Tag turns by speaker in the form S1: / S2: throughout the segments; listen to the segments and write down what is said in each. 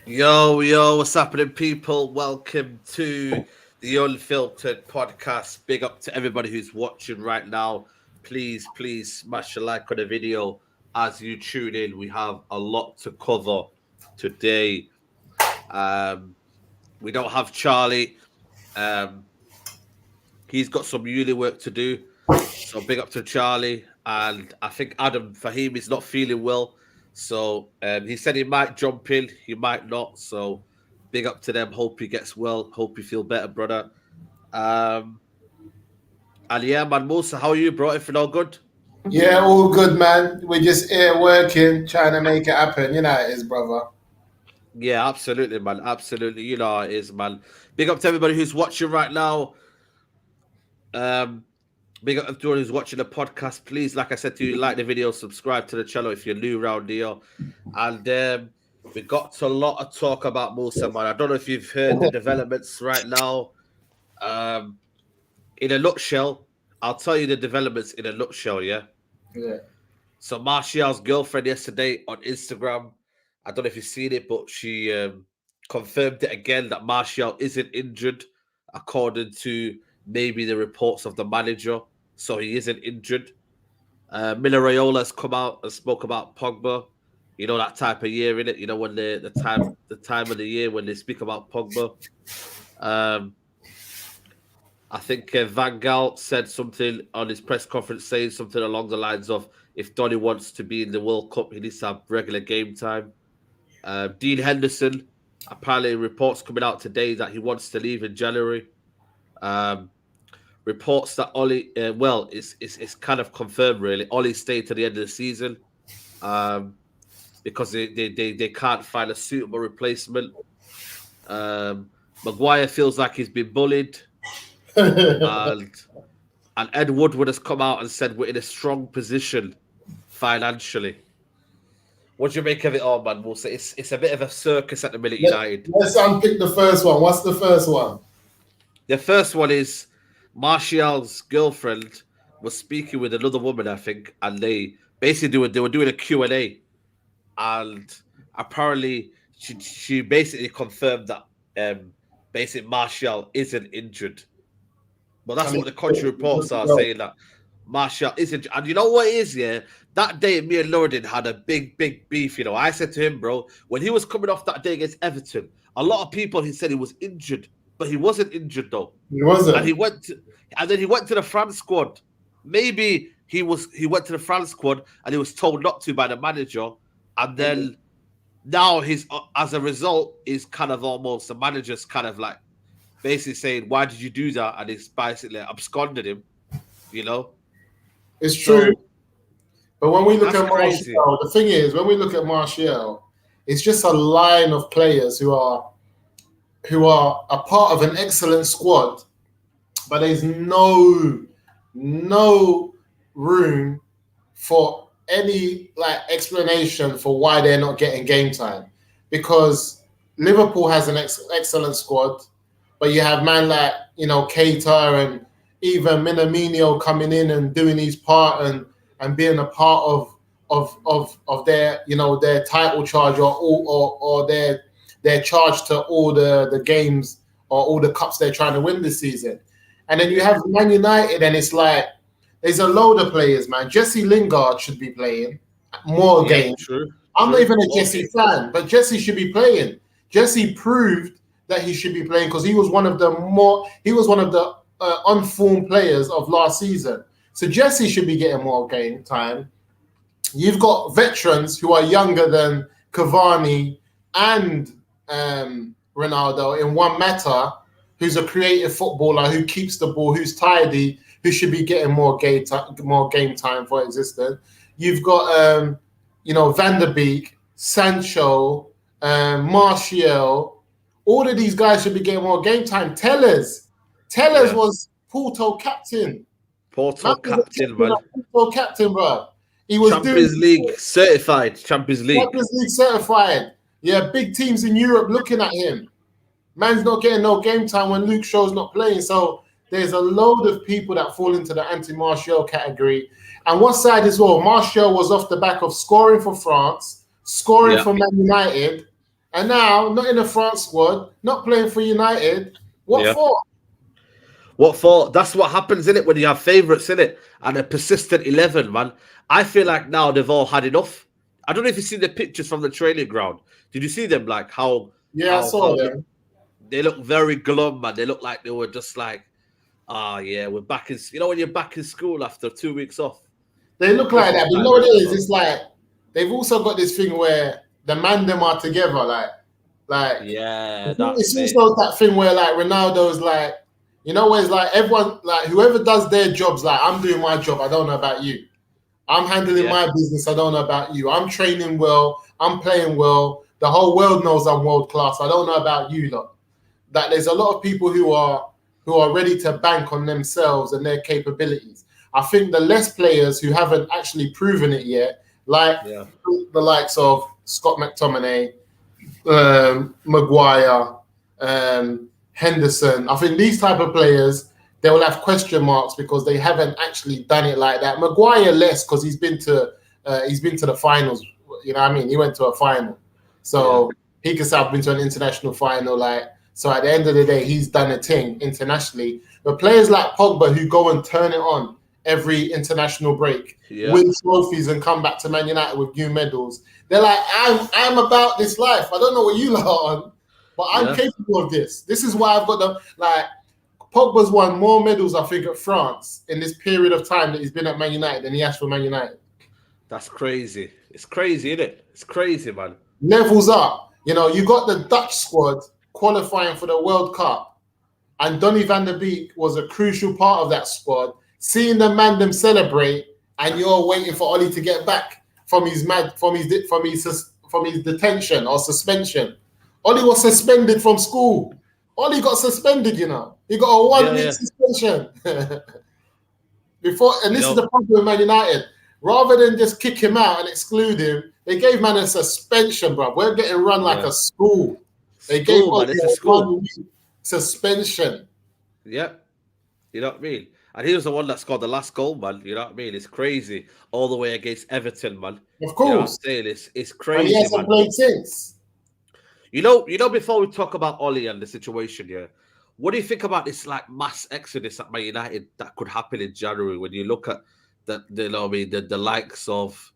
S1: Yo, what's happening, people? Welcome to the Unfiltered podcast. Big up to everybody who's watching right now. Please smash a like on the video as you tune in. We have a lot to cover today. We don't have Charlie. He's got some uni work to do. So big up to Charlie. And I think Adam Fahim is not feeling well. So he said he might jump in, he might not. So big up to them. Hope he gets well. Hope you feel better, brother. And yeah, man, Musa, how are you, bro? Everything all good?
S2: Yeah, all good, man. We're just here working, trying to make it happen. You know how it is, brother.
S1: Yeah, absolutely, man. Absolutely. You know how it is, man. Big up to everybody who's watching right now. Big up to everyone who's watching the podcast. Please, like I said to you, like the video, subscribe to the channel if you're new around here. And we got a lot of talk about Musa, man. I don't know if you've heard the developments right now. In a nutshell, I'll tell you the developments in a nutshell, yeah?
S2: Yeah.
S1: So Martial's girlfriend yesterday on Instagram, I don't know if you've seen it, but she confirmed it again that Martial isn't injured, according to maybe the reports of the manager. So he isn't injured. Miller Raiola has come out and spoke about Pogba. You know that type of year, innit? You know when the time of the year when they speak about Pogba. I think Van Gaal said something on his press conference, saying something along the lines of, "If Donny wants to be in the World Cup, he needs to have regular game time." Dean Henderson, apparently reports coming out today that he wants to leave in January. Reports that Ollie, it's kind of confirmed really. Ollie stayed to the end of the season because they can't find a suitable replacement. Maguire feels like he's been bullied, and Ed Woodward has come out and said we're in a strong position financially. What do you make of it all, man? We'll say it's a bit of a circus at the minute, United.
S2: Let's unpick the first one. What's the first one?
S1: The first one is Martial's girlfriend was speaking with another woman, I think, and they basically they were doing a Q&A, and apparently she basically confirmed that basically Martial isn't injured. But that's what the country reports are saying, that Martial isn't. And you know what it is, yeah? That day, me and Nuruddin had a big beef. You know, I said to him, bro, when he was coming off that day against Everton, a lot of people, he said he was injured, but he wasn't injured though.
S2: He wasn't.
S1: And then he went to the France squad. Maybe he went to the France squad and he was told not to by the manager. And then now he's, as a result, is kind of almost, the manager's kind of like basically saying, "Why did you do that?" And he's basically absconded him, you know?
S2: It's true. But when we look at
S1: crazy.
S2: Martial, the thing is, when we look at Martial, it's just a line of players who are a part of an excellent squad, but there's no room for any explanation for why they're not getting game time. Because Liverpool has an excellent squad, but you have man like Keita and even Minamino coming in and doing his part and being a part of their their title charge or their charge to all the games or all the cups they're trying to win this season. And then you have Man United, and it's like there's a load of players, man. Jesse Lingard should be playing more games. I'm not even a Jesse fan, but Jesse should be playing. Jesse proved that he should be playing because he was one of the unformed players of last season. So Jesse should be getting more game time. You've got veterans who are younger than Cavani and Ronaldo in Juan Mata, who's a creative footballer who keeps the ball, who's tidy, who should be getting more game time for existence. You've got Van der Beek, Sancho, Martial. All of these guys should be getting more game time. Tellers was Porto captain.
S1: Porto captain,
S2: bro. He was
S1: Champions League certified. Champions League
S2: certified. Yeah, big teams in Europe looking at him. Man's not getting no game time when Luke Shaw's not playing. So there's a load of people that fall into the anti-Martial category. And one side as well, Martial was off the back of scoring for France, scoring for Man United, and now not in the France squad, not playing for United. What
S1: Yeah.
S2: for?
S1: What for? That's what happens in it when you have favourites in it and a persistent 11, man. I feel like now they've all had enough. I don't know if you see the pictures from the training ground. Did you see them? Like
S2: Yeah, I saw them.
S1: they look very glum, man. They look like they were just like, yeah, we're back in. You know when you're back in school after 2 weeks off.
S2: They look
S1: That's
S2: like that.
S1: what
S2: But you
S1: kind
S2: know
S1: of
S2: what it
S1: looks
S2: is?
S1: like.
S2: It's like they've also got this thing where the man them are together. Like
S1: Yeah, that's
S2: it's
S1: it.
S2: also that thing where like Ronaldo's like, you know, where it's like everyone, like whoever does their jobs, like I'm doing my job. I don't know about you. I'm handling
S1: Yeah,
S2: my business. I don't know about you. I'm training well. I'm playing well. The whole world knows I'm world class. I don't know about you, lot. That there's a lot of people who are ready to bank on themselves and their capabilities. I think the less players who haven't actually proven it yet, like
S1: yeah,
S2: the likes of Scott McTominay, Maguire, Henderson. I think these type of players, they will have question marks because they haven't actually done it like that. Maguire less because he's been to the finals. You know what I mean? He went to a final,
S1: yeah,
S2: so he could say I've been to an international final. Like, so at the end of the day, he's done a thing internationally. But players like Pogba who go and turn it on every international break,
S1: yeah,
S2: win trophies and come back to Man United with new medals. They're like, I'm about this life. I don't know what you lot are on, but I'm
S1: yeah.
S2: capable of this. This is why I've got the like. Pogba's won more medals, I think, at France in this period of time that he's been at Man United than he has for Man United.
S1: That's crazy. It's crazy, isn't it? It's crazy, man.
S2: Levels up. You know, you got the Dutch squad qualifying for the World Cup, and Donny van der Beek was a crucial part of that squad. Seeing the man them celebrate, and you're waiting for Ollie to get back from his detention or suspension. Ollie was suspended from school. Ollie got suspended, you know. He got a 1 week
S1: Yeah.
S2: suspension. Before, and
S1: You
S2: this is
S1: know,
S2: the problem with Man United. Rather than just kick him out and exclude him, they gave man a suspension, bro. We're getting run like a school. They gave
S1: school,
S2: Ollie
S1: man. It's a
S2: a
S1: school.
S2: 1 week suspension.
S1: Yeah. You know what I mean? And he was the one that scored the last goal, man. You know what I mean? It's crazy. All the way against Everton, man.
S2: Of
S1: You know what I'm
S2: course.
S1: saying? It's
S2: And he
S1: crazy,
S2: hasn't
S1: man.
S2: played since.
S1: Before we talk about Ollie and the situation here, what do you think about this like mass exodus at Man United that could happen in January when you look at you know what I mean, the likes of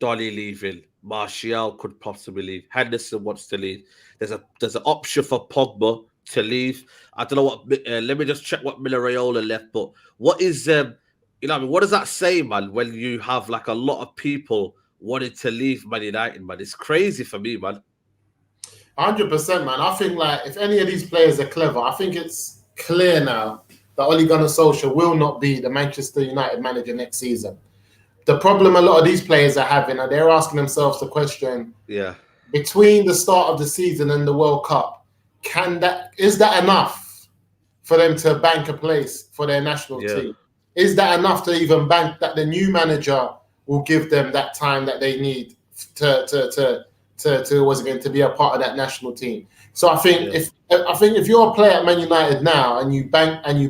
S1: Donny leaving, Martial could possibly leave, Henderson wants to leave. There's an option for Pogba to leave. I don't know let me just check what Raiola left, but what is you know what I mean, what does that say, man, when you have like a lot of people wanting to leave Man United, man? It's crazy for me, man.
S2: 100%, man. I think like if any of these players are clever, I think it's clear now that Ole Gunnar Solskjaer will not be the Manchester United manager next season. The problem a lot of these players are having, are they're asking themselves the question,
S1: Yeah.
S2: between the start of the season and the World Cup, is that enough for them to bank a place for their national
S1: Yeah.
S2: team? Is that enough to even bank that the new manager will give them that time that they need to be a part of that national team? So I think
S1: Yeah.
S2: if you're a player at Man United now and you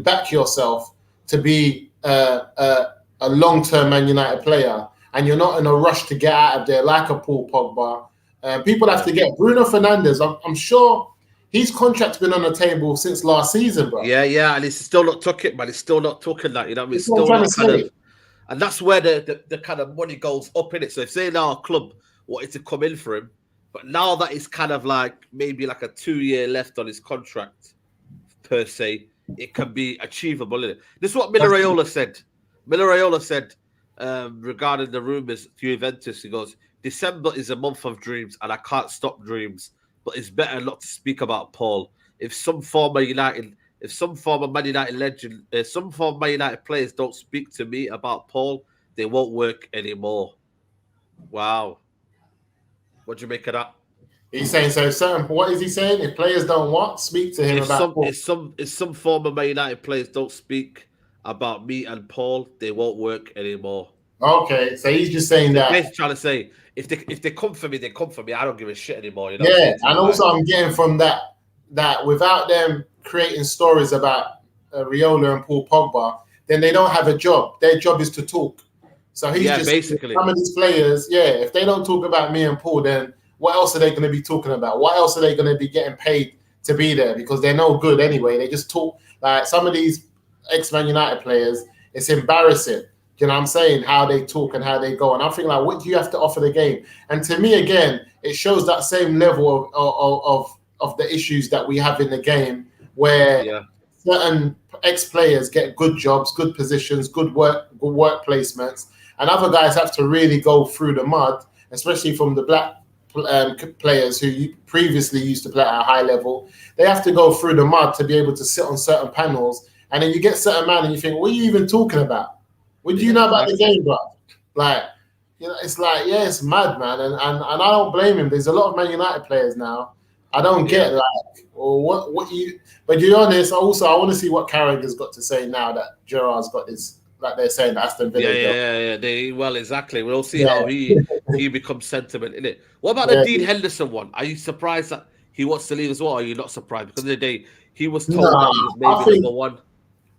S2: back yourself to be a long-term Man United player, and you're not in a rush to get out of there like a Paul Pogba. People have to get Bruno Fernandes. I'm sure his contract's been on the table since last season, bro.
S1: Yeah, and it's still not took it, man. It's still not talking that, you know what I mean? It's
S2: That's what I'm
S1: still
S2: trying to
S1: not kind of,
S2: say.
S1: and that's where the kind of money goes up in it. So if say now a club wanted to come in for him, but now that it's kind of like maybe like a 2 year left on his contract per se, it can be achievable, isn't it? This is what Raiola said. Raiola said regarding the rumours to Juventus. He goes, December is a month of dreams, and I can't stop dreams. But it's better not to speak about Paul. If some former Man United legend, some former Man United players don't speak to me about Paul, they won't work anymore. Wow, what do you make of that?
S2: He's saying so. Certain. What is he saying? If players don't speak to him
S1: If
S2: about
S1: some
S2: Paul.
S1: if some if some former Man United players don't speak about me and Paul, they won't work anymore.
S2: Okay, so he's just saying
S1: So
S2: that.
S1: basically trying to say if they come for me, they come for me. I don't give a shit anymore. You know what I'm
S2: Yeah,
S1: saying to
S2: and
S1: him? Like,
S2: also I'm getting from that without them creating stories about Raiola and Paul Pogba, then they don't have a job. Their job is to talk. So he's
S1: yeah,
S2: just
S1: basically.
S2: some of these players. Yeah, if they don't talk about me and Paul, then what else are they going to be talking about? What else are they going to be getting paid to be there? Because they're no good anyway. They just talk like some of these ex-Man United players. It's embarrassing. You know what I'm saying? How they talk and how they go. And I'm thinking like, what do you have to offer the game? And to me, again, it shows that same level of the issues that we have in the game where certain ex-players get good jobs, good positions, good work placements, and other guys have to really go through the mud, especially from the black players who previously used to play at a high level. They have to go through the mud to be able to sit on certain panels. And then you get certain man and you think, what are you even talking about? What do you know about the game, bro? Like, you know, it's like, yeah, it's mad, man. And I don't blame him. There's a lot of Man United players now. I don't get like, or what you. But to be honest, also I want to see what Carragher's got to say now that Gerrard's got this. Like they're saying, Aston Villa.
S1: Well, exactly. We'll see how he becomes sentiment in it. What about the Dean Henderson one? Are you surprised that he wants to leave as well? Or are you not surprised? Because of the day he was told that he was maybe number one.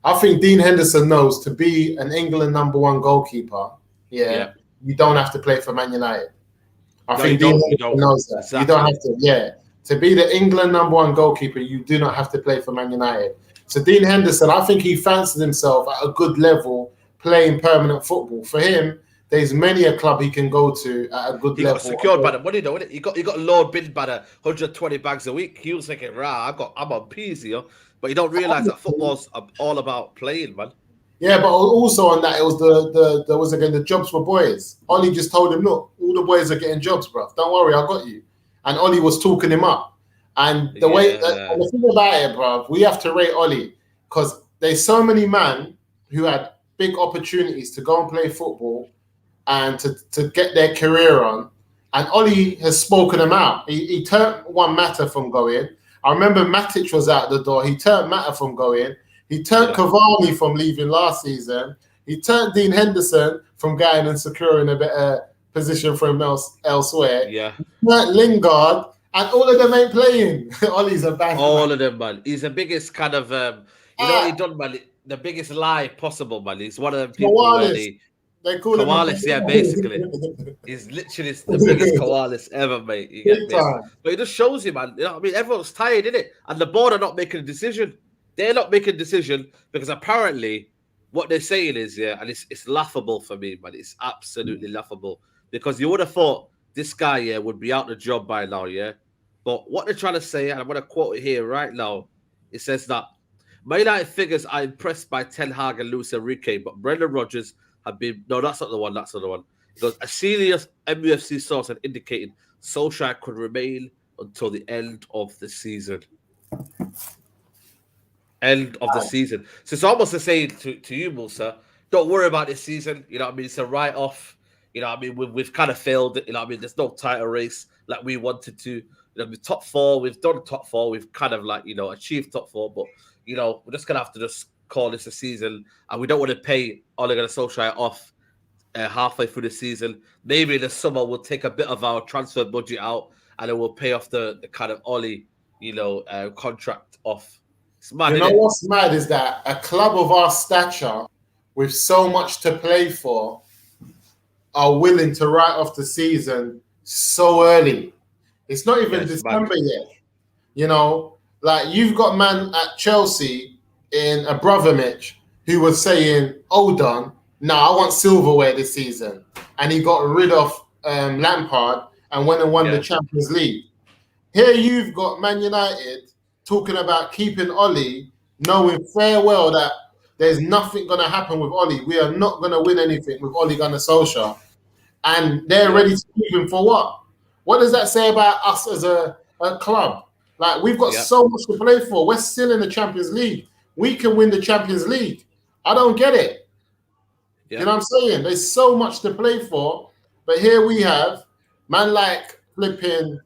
S2: I think Dean Henderson knows to be an England number one goalkeeper. Yeah. You don't have to play for Man United. I think Dean Henderson knows that. Exactly. You don't have to. Yeah, to be the England number one goalkeeper, you do not have to play for Man United. So Dean Henderson, I think he fancied himself at a good level playing permanent football. For him, there's many a club he can go to at a good level.
S1: He got secured by the money, though, innit? He got low bid by the 120 bags a week. He was thinking, I'm on peas here. But you don't realise that football's all about playing, man.
S2: Yeah, but also on that, it was the jobs for boys. Ollie just told him, look, all the boys are getting jobs, bruv. Don't worry, I got you. And Ollie was talking him up. And the thing about it, bruv, we have to rate Ollie because there's so many men who had big opportunities to go and play football and to get their career on. And Ollie has spoken them out. He turned one Mata from going. I remember Matic was out the door. He turned Mata from going. He turned Cavani from leaving last season. He turned Dean Henderson from going and securing a better position for him elsewhere.
S1: Yeah.
S2: He turned Lingard, and all of them ain't playing. Ollie's a bad
S1: all of them, man. He's the biggest kind of, you know what he done, man? The biggest lie possible, man. He's one of them people where
S2: they call him
S1: basically. He's literally the biggest koalas ever, mate. You get me? But it just shows you, man. You know what I mean? Everyone's tired, innit? And the board are not making a decision. They're not making a decision because apparently what they're saying is, and it's laughable for me, man. It's absolutely laughable because you would have thought this guy, would be out the job by now, But what they're trying to say, and I'm going to quote it here right now, it says that Man United figures are impressed by Ten Hag and Luis Enrique, but Brendan Rodgers have been... No, that's not the one. That's not the one. Because a senior MUFC source had indicated Solskjaer could remain until the end of the season. End of the season. So it's almost the same to you, Musa. Don't worry about this season. You know what I mean? It's a write-off. You know what I mean? We've kind of failed. You know what I mean? There's no title race like we wanted to. You know, with top four, we've done top four. We've kind of achieved top four. But, we're just going to have to just call this a season. And we don't want to pay Ole Gunnar Solskjaer off halfway through the season. Maybe in the summer we'll take a bit of our transfer budget out and then we'll pay off the kind of Ole, contract off. It's mad,
S2: what's mad is that a club of our stature with so much to play for are willing to write off the season so early. It's not even December yet. Like you've got man at Chelsea in Abramovich who was saying, hold on, I want silverware this season. And he got rid of Lampard and went and won the Champions League. Here you've got Man United talking about keeping Ollie, knowing fair well that there's nothing going to happen with Ollie. We are not going to win anything with Ole Gunnar Solskjaer. And they're ready to keep him for what? What does that say about us as a club? Like, we've got so much to play for. We're still in the Champions League. We can win the Champions League. I don't get it. You know what I'm saying? There's so much to play for. But here we have, man like flipping...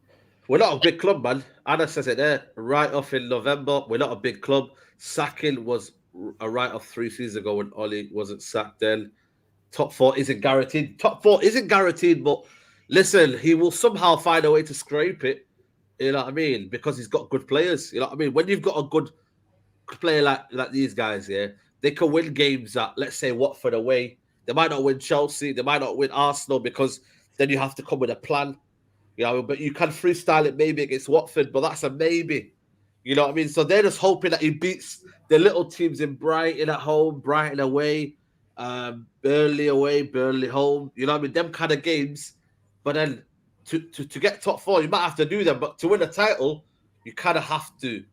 S1: We're not a big club, man. Anna says it there. Write-off in November. We're not a big club. Sacking was a write-off 3 seasons ago when Ollie wasn't sacked then. Top 4 isn't guaranteed. Top 4 isn't guaranteed, but listen, he will somehow find a way to scrape it. You know what I mean? Because he's got good players. You know what I mean? When you've got a good player like these guys, they can win games at, let's say, Watford away. They might not win Chelsea. They might not win Arsenal because then you have to come with a plan. You know, but you can freestyle it maybe against Watford, but that's a maybe. You know what I mean? So they're just hoping that he beats the little teams in Brighton at home, Brighton away, Burnley away, Burnley home. You know what I mean? Them kind of games. But then to get top four, you might have to do them. But to win a title, you kind of have to,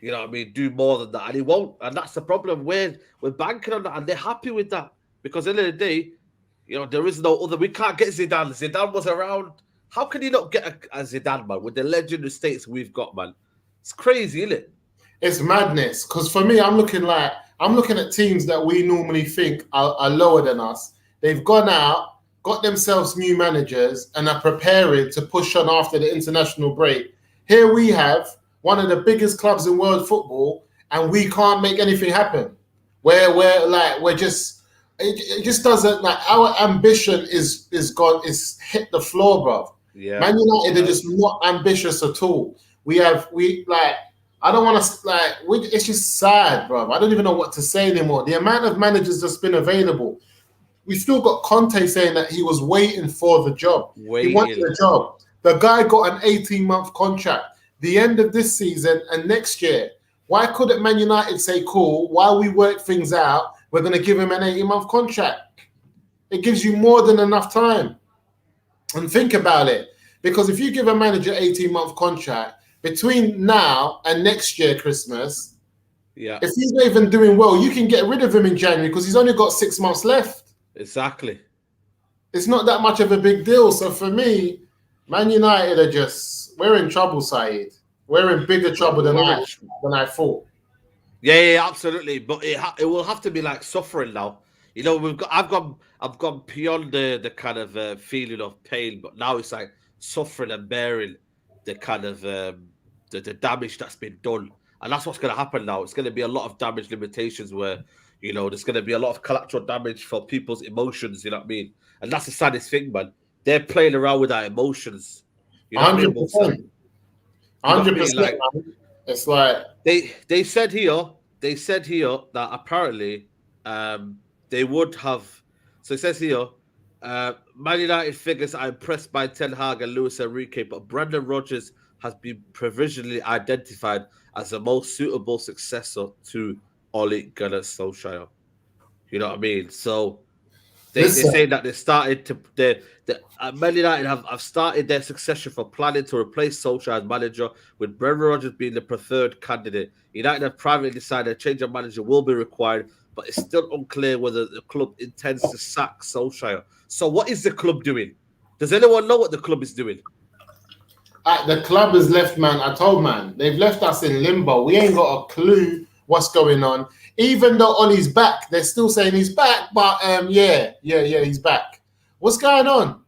S1: you know what I mean, do more than that. And he won't. And that's the problem. We're banking on that. And they're happy with that. Because at the end of the day, you know, there is no other. We can't get Zidane. Zidane was around. How can you not get a Zidane, man, with the legendary states we've got, man? It's crazy, isn't it?
S2: It's madness. Because for me, I'm looking at teams that we normally think are lower than us. They've gone out, got themselves new managers, and are preparing to push on after the international break. Here we have one of the biggest clubs in world football, and we can't make anything happen. We're just it just doesn't, like, our ambition is gone, is hit the floor, bro.
S1: Yeah.
S2: Man United are just not ambitious at all. I don't want to, it's just sad, bro. I don't even know what to say anymore. The amount of managers that's been available. We still got Conte saying that he was waiting for the job. He wanted the job. The guy got an 18-month contract. The end of this season and next year. Why couldn't Man United say, cool, while we work things out, we're going to give him an 18-month contract? It gives you more than enough time. And think about it. Because if you give a manager an 18-month contract, between now and next year, Christmas, if he's not even doing well, you can get rid of him in January because he's only got 6 months left.
S1: Exactly.
S2: It's not that much of a big deal. So for me, Man United we're in trouble, Saeed. We're in bigger trouble than I thought.
S1: Yeah, absolutely. But it will have to be like suffering now. You know, I've gone beyond the kind of feeling of pain, but now it's like suffering and bearing the kind of the damage that's been done. And that's what's going to happen now. It's going to be a lot of damage limitations where, you know, there's going to be a lot of collateral damage for people's emotions, you know what I mean? And that's the saddest thing, man. They're playing around with our emotions. You know
S2: 100%. 100%. Like, it's like...
S1: They said here that apparently they would have... So it says here, Man United figures are impressed by Ten Hag and Luis Enrique, but Brendan Rodgers has been provisionally identified as the most suitable successor to Ole Gunnar Solskjaer. You know what I mean? So they're saying that they started to Man United have started their succession for planning to replace Solskjaer as manager, with Brendan Rodgers being the preferred candidate. United have privately decided a change of manager will be required, but it's still unclear whether the club intends to sack Solskjaer. So what is the club doing? Does anyone know what the club is doing?
S2: The club has left, man. I told, man, they've left us in limbo. We ain't got a clue what's going on. Even though Ollie's back, they're still saying he's back. But yeah, he's back. What's going on?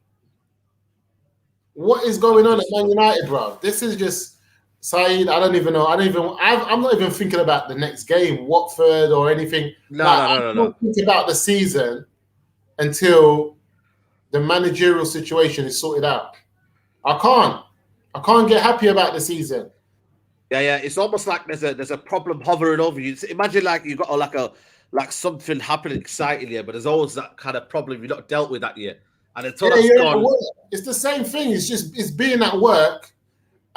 S2: What is going on at Man United, bro? This is just, Saeed, I don't even know. I'm not even thinking about the next game, Watford or anything.
S1: No.
S2: I don't think about the season until the managerial situation is sorted out. I can't get happy about the season.
S1: Yeah. It's almost like there's a problem hovering over you. Imagine like you got like something happening exciting here, but there's always that kind of problem you've not dealt with that yet. And until that's gone,
S2: it's the same thing. It's being at work,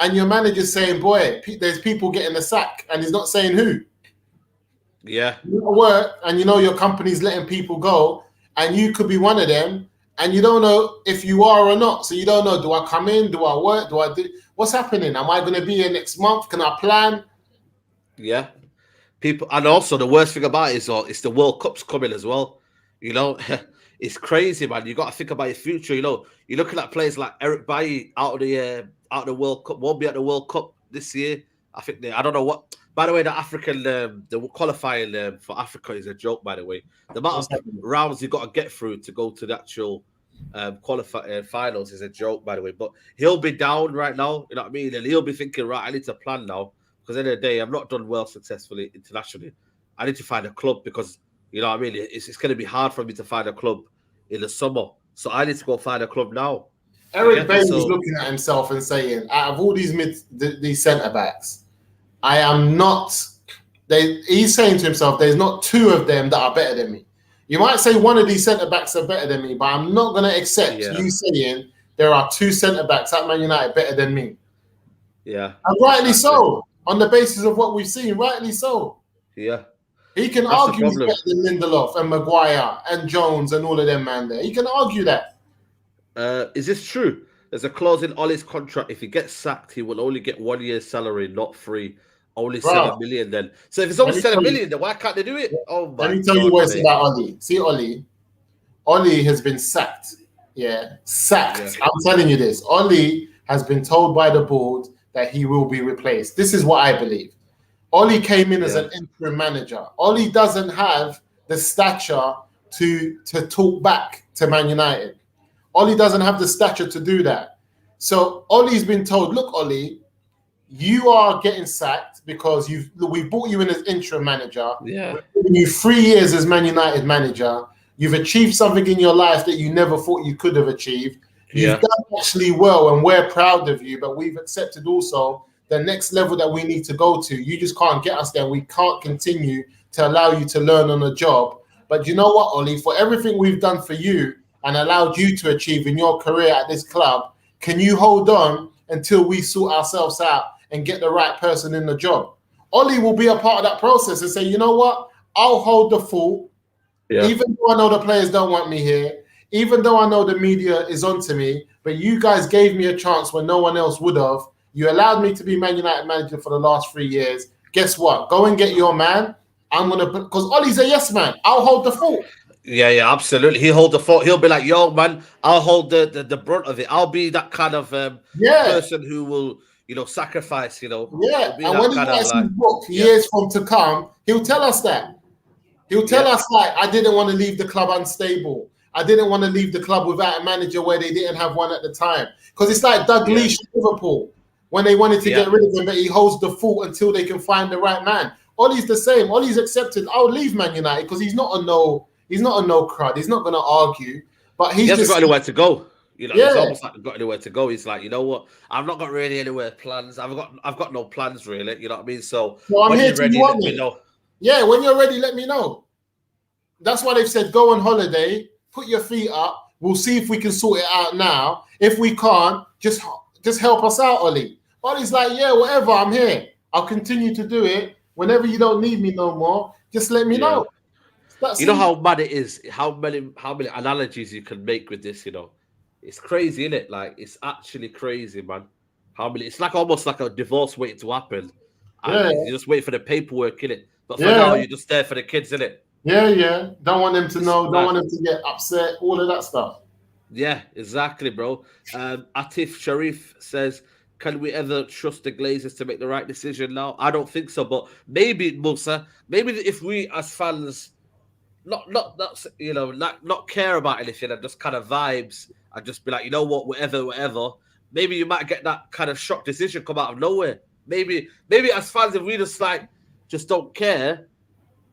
S2: and your manager's saying, "Boy, there's people getting the sack," and he's not saying who.
S1: Yeah.
S2: You're at work, and you know your company's letting people go, and you could be one of them. And you don't know if you are or not. So you don't know, do I come in? Do I work? Do I do? What's happening? Am I going to be here next month? Can I plan?
S1: Yeah. People, and also the worst thing about it is it's the World Cup's coming as well. You know, it's crazy, man. You got to think about your future. You know, you're looking at players like Eric Bailly out of the World Cup. Won't be at the World Cup this year. I think I don't know what. By the way, the African, the qualifying for Africa is a joke. By the way, the amount of rounds you got to get through to go to the actual finals is a joke. By the way, but he'll be down right now. You know what I mean? And he'll be thinking, right, I need to plan now because at the end of the day, I've not done well successfully internationally. I need to find a club because you know what I mean. It's going to be hard for me to find a club in the summer, so I need to go find a club now.
S2: Eric Bailly's looking at himself and saying, out of all these centre backs, I am not. He's saying to himself, there's not two of them that are better than me. You might say one of these centre backs are better than me, but I'm not going to accept you saying there are 2 centre-backs at Man United better than me.
S1: Yeah.
S2: And rightly so, on the basis of what we've seen, rightly so.
S1: Yeah.
S2: He can
S1: That's
S2: argue he's better than Lindelof and Maguire and Jones and all of them, man, there. He can argue that.
S1: Is this true? There's a clause in Ollie's contract. If he gets sacked, he will only get 1 year's salary, not 3. Only
S2: Bruh.
S1: 7 million then. So if it's only 7 million, then why can't they do it? Oh my God.
S2: Let me tell you what it's about Ollie. See, Ollie has been sacked. Yeah, sacked. Yeah. I'm telling you this. Ollie has been told by the board that he will be replaced. This is what I believe. Ollie came in as an interim manager. Ollie doesn't have the stature to talk back to Man United. Ollie doesn't have the stature to do that. So Ollie's been told, look, Ollie, you are getting sacked because we brought you in as interim manager.
S1: Yeah.
S2: We've given you 3 years as Man United manager. You've achieved something in your life that you never thought you could have achieved. You've done actually well, and we're proud of you, but we've accepted also the next level that we need to go to. You just can't get us there. We can't continue to allow you to learn on the job. But you know what, Ollie? For everything we've done for you and allowed you to achieve in your career at this club, can you hold on until we sort ourselves out and get the right person in the job? Ollie will be a part of that process and say, you know what? I'll hold the fort. Yeah. Even though I know the players don't want me here, even though I know the media is onto me, but you guys gave me a chance when no one else would have. You allowed me to be Man United manager for the last 3 years. Guess what? Go and get your man. I'm going to put, because Ollie's a yes man. I'll hold the fort.
S1: Yeah, absolutely. He'll hold the fort. He'll be like, yo, man, I'll hold the brunt of it. I'll be that kind of person who will, sacrifice,
S2: Yeah, and when he gets his book years from to come, he'll tell us that. He'll tell us, like, I didn't want to leave the club unstable. I didn't want to leave the club without a manager where they didn't have one at the time. Because it's like Doug Leash at Liverpool when they wanted to get rid of him, but he holds the fort until they can find the right man. Ollie's the same. Ollie's accepted, I'll leave Man United because he's not a no crud. He's not going to argue. But he
S1: hasn't got anywhere to go. It's almost like he's got anywhere to go. He's like, you know what? I've not got really anywhere plans. I've got no plans really. You know what I mean? So
S2: I'm here
S1: ready, let me know.
S2: Yeah, when you're ready, let me know. That's why they've said go on holiday, put your feet up. We'll see if we can sort it out now. If we can't, just help us out, Ollie. Ollie's like, yeah, whatever, I'm here. I'll continue to do it. Whenever you don't need me no more, just let me know.
S1: You know how mad it is, how many analogies you can make with this, It's crazy, isn't it? Like, it's actually crazy, man. It's like almost like a divorce waiting to happen. And you just wait for the paperwork, innit? But for now, you're just there for the kids, innit?
S2: Yeah. Don't want them to know, don't want them to get upset, all of that stuff.
S1: Yeah, exactly, bro. Atif Sharif says, can we ever trust the Glazers to make the right decision now? I don't think so, but maybe, Musa, if we as fans not care about anything and just kind of vibes and just be like, you know what, whatever, maybe you might get that kind of shock decision come out of nowhere. Maybe as fans, if we just don't care,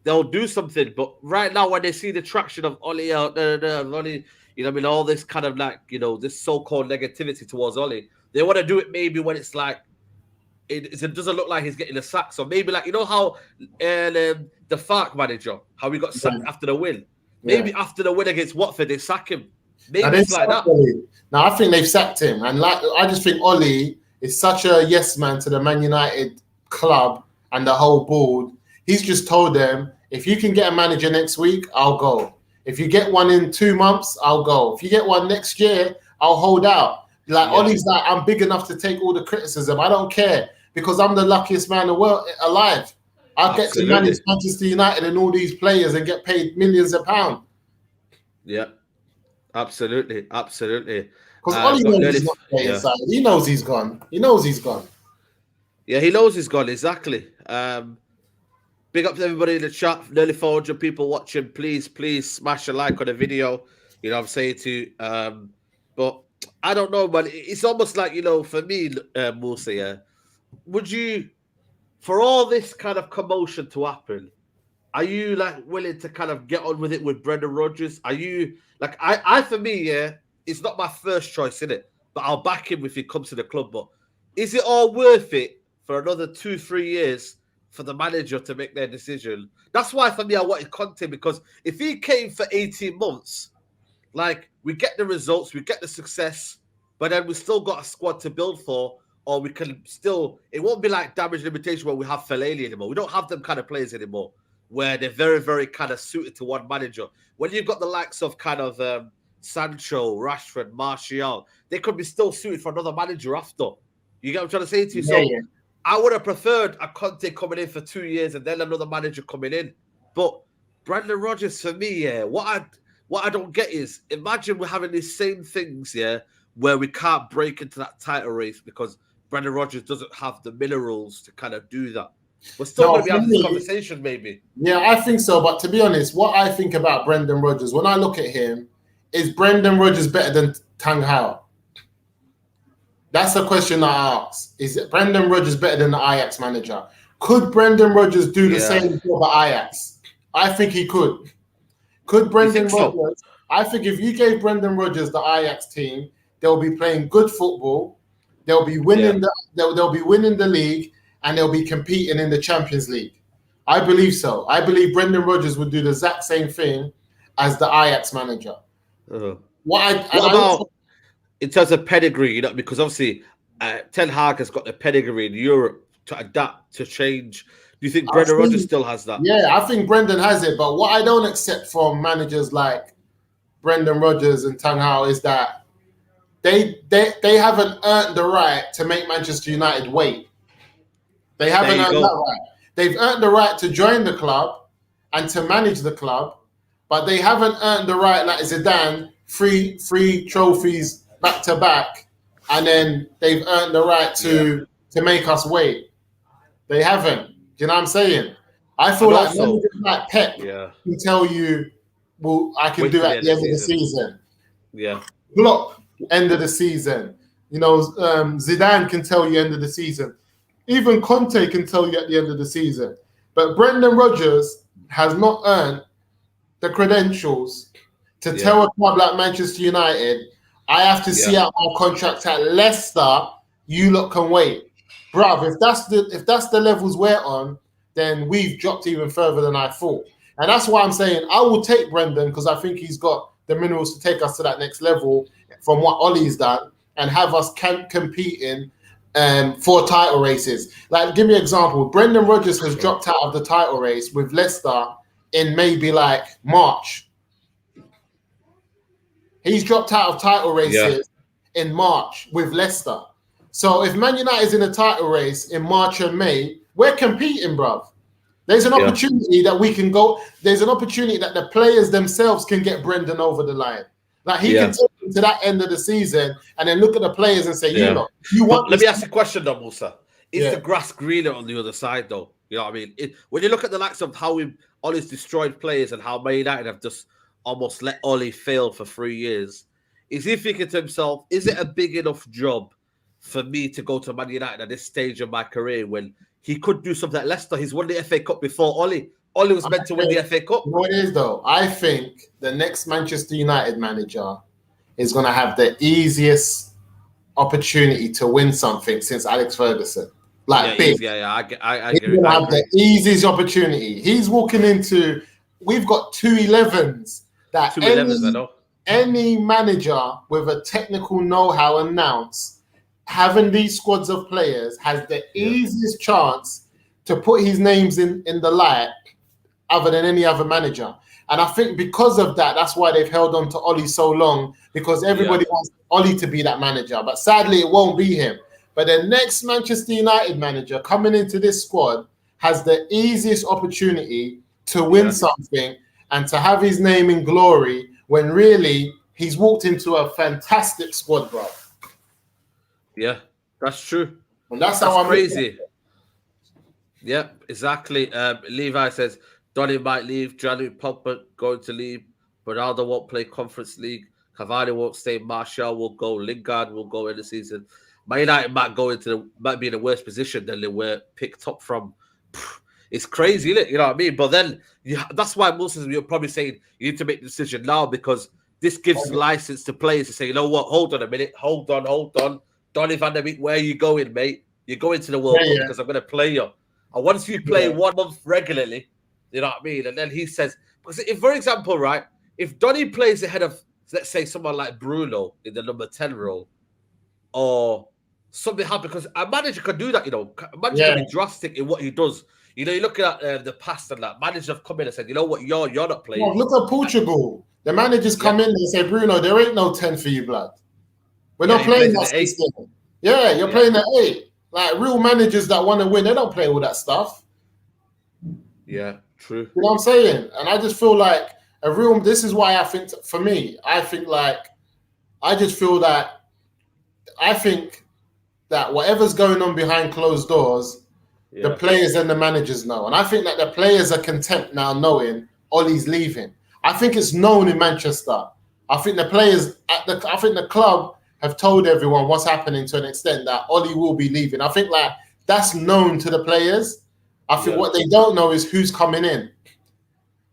S1: they'll do something. But right now, when they see the traction of Ollie out there, Ollie, all this kind of like, this so-called negativity towards Ollie, they want to do it maybe when it's like, it doesn't look like he's getting a sack. So maybe like, how the Fark manager, how he got sacked after the win. Maybe after the win against Watford, they sack him. Maybe it's like that.
S2: Now, I think they've sacked him. And I just think Ollie is such a yes man to the Man United club and the whole board. He's just told them, if you can get a manager next week, I'll go. If you get one in 2 months, I'll go. If you get one next year, I'll hold out. Ollie's like, I'm big enough to take all the criticism. I don't care because I'm the luckiest man in the world alive. I get to manage Manchester United and all these players and get paid millions of pounds.
S1: Yeah, absolutely.
S2: Because Ollie knows he's not playing inside. He knows he's gone.
S1: Yeah, he knows he's gone, exactly. Big up to everybody in the chat. Nearly 400 people watching. Please smash a like on the video. I'm saying to you. But I don't know, man. It's almost like, for me, Musa, would you, for all this kind of commotion to happen, are you like willing to kind of get on with it with Brendan Rodgers? Are you like, I for me, it's not my first choice, innit? But I'll back him if he comes to the club. But is it all worth it for another 2-3 years for the manager to make their decision? That's why for me, I wanted Conte, because if he came for 18 months, like, we get the results, we get the success, but then we still got a squad to build for, or we can still. It won't be like damage limitation where we have Fellaini anymore. We don't have them kind of players anymore, where they're very, very kind of suited to one manager. When you've got the likes of kind of Sancho, Rashford, Martial, they could be still suited for another manager after. You get what I'm trying to say to you?
S2: Yeah,
S1: So
S2: yeah.
S1: I would have preferred a Conte coming in for 2 years and then another manager coming in. But Brendan Rodgers, for me, yeah, what I don't get is, imagine we're having these same things, yeah, where we can't break into that title race because Brendan Rodgers doesn't have the minerals to kind of do that. We're still
S2: No,
S1: going to be
S2: for
S1: having this
S2: me,
S1: conversation, maybe.
S2: yeah, I think so. But to be honest, what I think about Brendan Rodgers, when I look at him, is Brendan Rodgers better than Ten Hag? That's the question I ask. Is Brendan Rodgers better than the Ajax manager? Could Brendan Rodgers do the same job at Ajax? I think he could. Could Brendan Rodgers? So? I think if you gave Brendan Rodgers the Ajax team, they'll be playing good football. They'll be winning they'll be winning the league, and they'll be competing in the Champions League. I believe so. I believe Brendan Rodgers would do the exact same thing as the Ajax manager.
S1: What about in terms of pedigree? Because obviously Ten Hag has got the pedigree in Europe to adapt, to change. Do you think Brendan Rodgers still has that?
S2: Yeah, I think Brendan has it. But what I don't accept from managers like Brendan Rodgers and Ten Hag is that they haven't earned the right to make Manchester United wait. They haven't earned that right. They've earned the right to join the club and to manage the club, but they haven't earned the right, like Zidane, three trophies back to back, and then they've earned the right to make us wait. They haven't. Do you know what I'm saying? I feel like managers like Pep can tell you, well, I can do it at the end of the season.
S1: Yeah.
S2: Block, end of the season. Zidane can tell you end of the season. Even Conte can tell you at the end of the season. But Brendan Rodgers has not earned the credentials to tell a club like Manchester United, I have to see out my contract at Leicester, you lot can wait. Bruv, if that's the levels we're on, then we've dropped even further than I thought. And that's why I'm saying I will take Brendan, because I think he's got the minerals to take us to that next level from what Ollie's done and have us competing for title races. Like, give me an example. Brendan Rodgers has dropped out of the title race with Leicester in maybe like March. He's dropped out of title races in March with Leicester. So if Man United is in a title race in March and May, we're competing, bruv. There's an opportunity that we can go. There's an opportunity that the players themselves can get Brendan over the line. Like, he can take them to that end of the season and then look at the players and say, you want.
S1: But let me ask you a question, though, Musa. Is the grass greener on the other side, though? You know what I mean? When you look at the likes of how Ollie's destroyed players and how Man United have just almost let Ollie fail for 3 years, is he thinking to himself, is it a big enough job for me to go to Man United at this stage of my career when he could do something at Leicester? He's won the FA Cup before Ollie. Ollie was meant to win the FA Cup.
S2: You know what it is, though? I think the next Manchester United manager is going to have the easiest opportunity to win something since Alex Ferguson. Like, big.
S1: I
S2: He's going to have the easiest opportunity. He's walking into... We've got 2 11s that any manager with a technical know-how announce, having these squads of players has the easiest chance to put his names in the light other than any other manager. And I think because of that, that's why they've held on to Ollie so long, because everybody wants Ollie to be that manager. But sadly, it won't be him. But the next Manchester United manager coming into this squad has the easiest opportunity to win something and to have his name in glory when really he's walked into a fantastic squad, bro.
S1: Yeah, that's true.
S2: And that's how I'm
S1: crazy. Yeah, exactly. Levi says Donny might leave, Gianluigi Pogba going to leave, Ronaldo won't play Conference League, Cavani won't stay, Martial will go, Lingard will go in the season. Man United might be in a worse position than they were picked up from. It's crazy, isn't it? You know what I mean? But then that's why most of them, you're probably saying you need to make the decision now, because this gives license to players to say, you know what, hold on a minute, hold on. Donny van der Beek, where are you going, mate? You're going to the World Cup because I'm going to play you. And once you play 1 month regularly, you know what I mean? And then he says, because if, for example, right, if Donny plays ahead of, let's say, someone like Bruno in the number 10 role, or something happened, because a manager can do that. A manager
S2: Yeah.
S1: can be drastic in what he does. You look at the past and that managers have come in and said, you know what, you're not playing.
S2: Well, look at Portugal. The managers come in and say, Bruno, there ain't no 10 for you, blood. We're not playing that system. Yeah, you're playing at 8. Like real managers that want to win, they don't play all that stuff.
S1: Yeah, true.
S2: You know what I'm saying? And I just feel like this is why I think, for me, I think that whatever's going on behind closed doors, the players and the managers know. And I think that the players are content now knowing Ollie's leaving. I think it's known in Manchester. I think the players I think the club have told everyone what's happening to an extent, that Ollie will be leaving. I think like that's known to the players. I think what they don't know is who's coming in.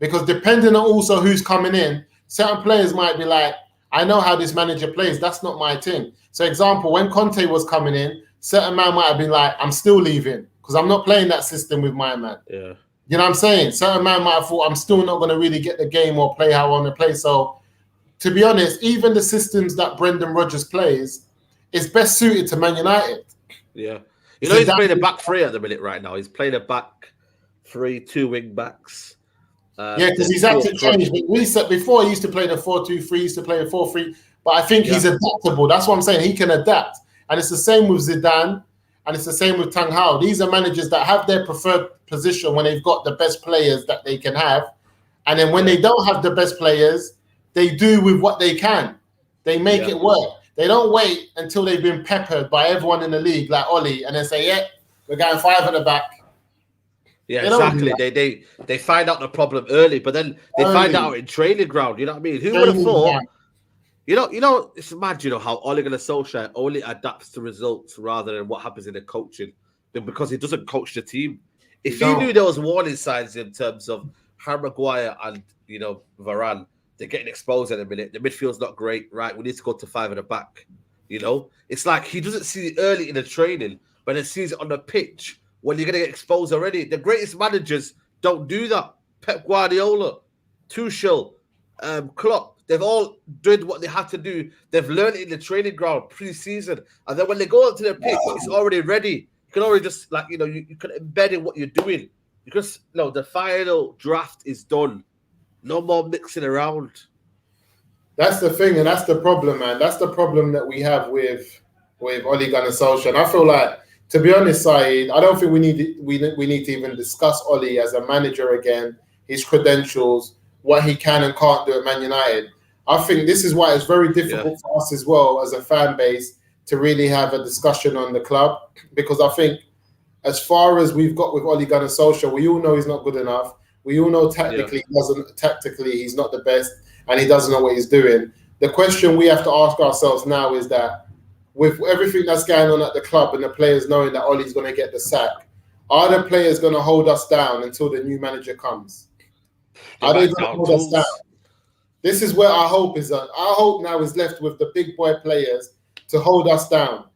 S2: Because depending on also who's coming in, certain players might be like, I know how this manager plays. That's not my thing. So example, when Conte was coming in, certain man might have been like, I'm still leaving because I'm not playing that system with my man.
S1: Yeah.
S2: You know what I'm saying? Certain man might have thought, I'm still not going to really get the game or play how I want to play. So to be honest, even the systems that Brendan Rodgers plays is best suited to Man United.
S1: Yeah. He's playing a back three at the minute right now. He's playing a back three, 2 wing backs.
S2: Because he's had to change. We said before he used to play the 4-2-3, he used to play the 4-3. But I think he's adaptable. That's what I'm saying. He can adapt. And it's the same with Zidane, and it's the same with Ten Hag. These are managers that have their preferred position when they've got the best players that they can have. And then when they don't have the best players, they do with what they can. They make it work. They don't wait until they've been peppered by everyone in the league, like Ollie, and then say, we're going 5 at the back.
S1: Yeah, exactly. They find out the problem early, but then they find out in training ground. You know what I mean? Who would have thought? It's mad. How Ole Gunnar Solskjaer only adapts to results rather than what happens in the coaching, because he doesn't coach the team. If he knew there was warning signs in terms of Harry Maguire and Varane, they're getting exposed in a minute. The midfield's not great, right? We need to go to 5 at the back. It's like he doesn't see it early in the training, but he sees it on the pitch. When you're going to get exposed already. The greatest managers don't do that. Pep Guardiola, Tuchel, Klopp, they've all did what they had to do. They've learned it in the training ground pre-season. And then when they go onto the pitch, it's already ready. You can already just, you can embed in what you're doing. Because, the final draft is done. No more mixing around.
S2: That's the thing, and that's the problem, man. That's the problem that we have with Ole Gunnar Solskjaer. And I feel like, to be honest, Saeed, I don't think we need to even discuss Ollie as a manager again, his credentials, what he can and can't do at Man United. I think this is why it's very difficult for us as well as a fan base to really have a discussion on the club, because I think as far as we've got with Ole Gunnar Solskjaer, we all know he's not good enough. We all know tactically he's not the best, and he doesn't know what he's doing. The question we have to ask ourselves now is that, with everything that's going on at the club and the players knowing that Ollie's going to get the sack, are the players going to hold us down until the new manager comes? Are they going to hold us down? This is where our hope is at. Our hope now is left with the big boy players to hold us down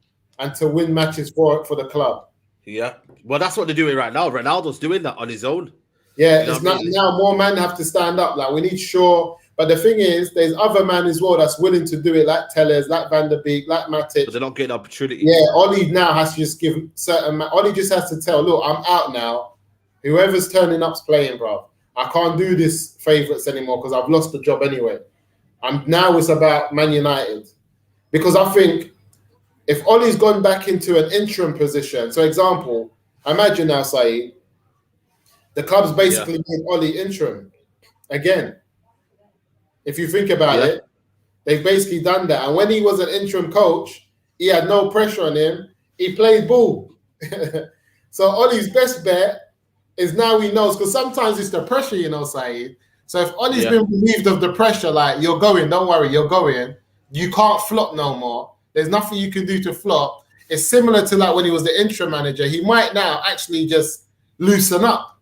S2: and to win matches for the club.
S1: Yeah. Well, that's what they're doing right now. Ronaldo's doing that on his own.
S2: Yeah, it's not now more men have to stand up. Like, we need Shaw. But the thing is, there's other men as well that's willing to do it, like Tellers, like Van der Beek, like Matic.
S1: But they're not getting opportunities.
S2: Yeah, Ollie now has to just give certain... Ollie just has to tell, look, I'm out now. Whoever's turning up's playing, bro. I can't do this favourites anymore because I've lost the job anyway. Now it's about Man United. Because I think if Ollie's gone back into an interim position, so example, imagine now, Saeed, the club's basically made Ollie interim again. If you think about it, they've basically done that. And when he was an interim coach, he had no pressure on him. He played ball. So Ollie's best bet is now he knows, because sometimes it's the pressure, Saeed. So if Ollie's been relieved of the pressure, like, you're going, don't worry, you're going, you can't flop no more. There's nothing you can do to flop. It's similar to like when he was the interim manager. He might now actually just loosen up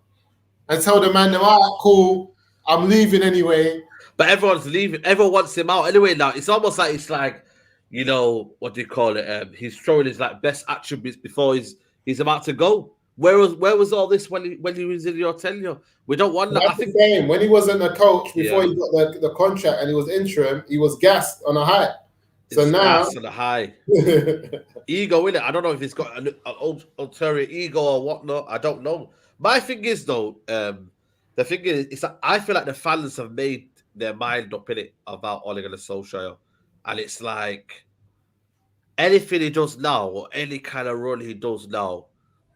S2: and tell the man, all right, cool, I'm leaving anyway.
S1: But everyone's leaving. Everyone wants him out anyway now. It's almost like what do you call it? He's showing his best attributes before he's about to go. Where was all this when he was in your tenure? We don't want that.
S2: I think the same. When he wasn't a coach before he got the contract and he was interim, he was gassed on a high. So now,
S1: That's on the high. Ego in it. I don't know if he's got an ulterior ego or whatnot. I don't know. My thing is though, the thing is that I feel like the fans have made their mind up in it about Ole Gunnar Solskjaer, and it's like anything he does now or any kind of run he does now,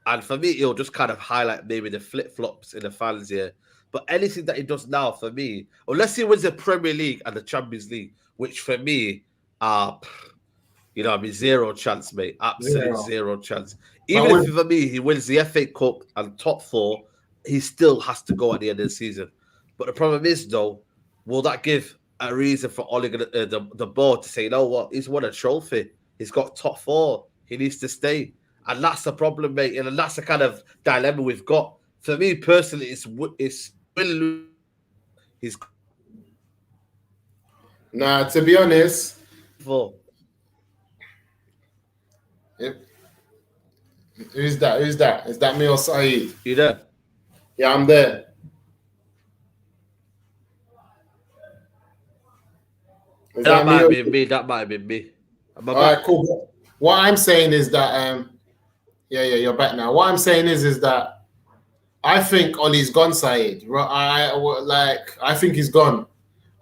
S1: and for me, it'll just kind of highlight maybe the flip flops in the fans here. But anything that he does now, for me, unless he wins the Premier League and the Champions League, which for me are you know, I mean, zero chance, mate. Absolute zero chance. Even if for me he wins the FA Cup and top four, he still has to go at the end of the season. But the problem is, though, will that give a reason for Ole the board to say, you know what, he's won a trophy, he's got top four, he needs to stay, and that's the problem, mate. And that's the kind of dilemma we've got. For me personally, it's he's.
S2: Nah, to be honest. Who's that? Is that me or Saeed?
S1: You there?
S2: Yeah, I'm there.
S1: That might have been me. That might have been me.
S2: All right, cool. What I'm saying is that, yeah, you're back now. What I'm saying is that I think Ollie's gone, Saeed. I think he's gone.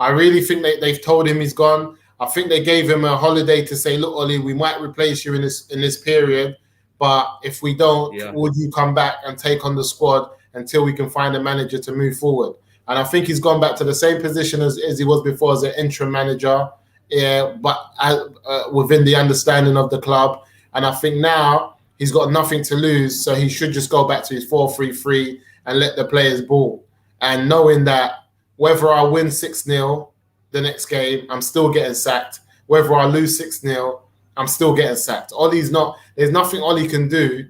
S2: I really think they've told him he's gone. I think they gave him a holiday to say, look, Ollie, we might replace you in this period, but if we don't, would you come back and take on the squad until we can find a manager to move forward? And I think he's gone back to the same position as he was before as an interim manager, but within the understanding of the club. And I think now he's got nothing to lose, so he should just go back to his 4-3-3 and let the players ball. And knowing that whether I win 6-0 the next game, I'm still getting sacked. Whether I lose 6-0, I'm still getting sacked. There's nothing Ollie can do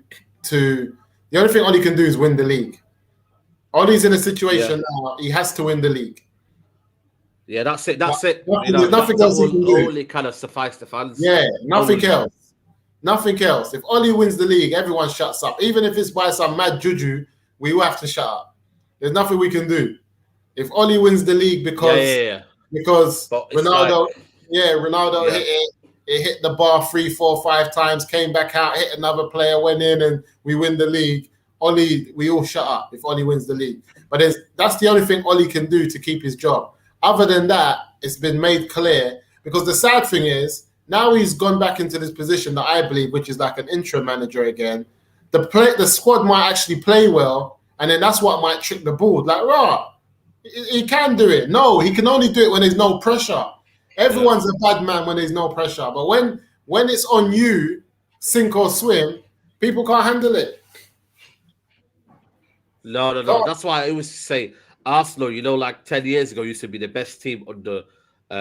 S2: the only thing Ollie can do is win the league. Ollie's in a situation now, he has to win the league.
S1: Yeah, that's it. That's it.
S2: There's nothing else he can do.
S1: Only kind of suffice the fans.
S2: Yeah, nothing else. Nothing else. If Ollie wins the league, everyone shuts up. Even if it's by some mad juju, we will have to shut up. There's nothing we can do. If Ollie wins the league because Ronaldo, Ronaldo hit it. It hit the bar 3, 4, 5 times, came back out, hit another player, went in, and we win the league. Ollie, we all shut up if Ollie wins the league. But that's the only thing Ollie can do to keep his job. Other than that, it's been made clear, because the sad thing is, now he's gone back into this position that I believe, which is like an interim manager again. The squad might actually play well, and then that's what might trick the board. Like, he can do it. No, he can only do it when there's no pressure. Everyone's a bad man when there's no pressure. But when it's on you, sink or swim, people can't handle it.
S1: No. That's why I always say Arsenal, like 10 years ago, used to be the best team under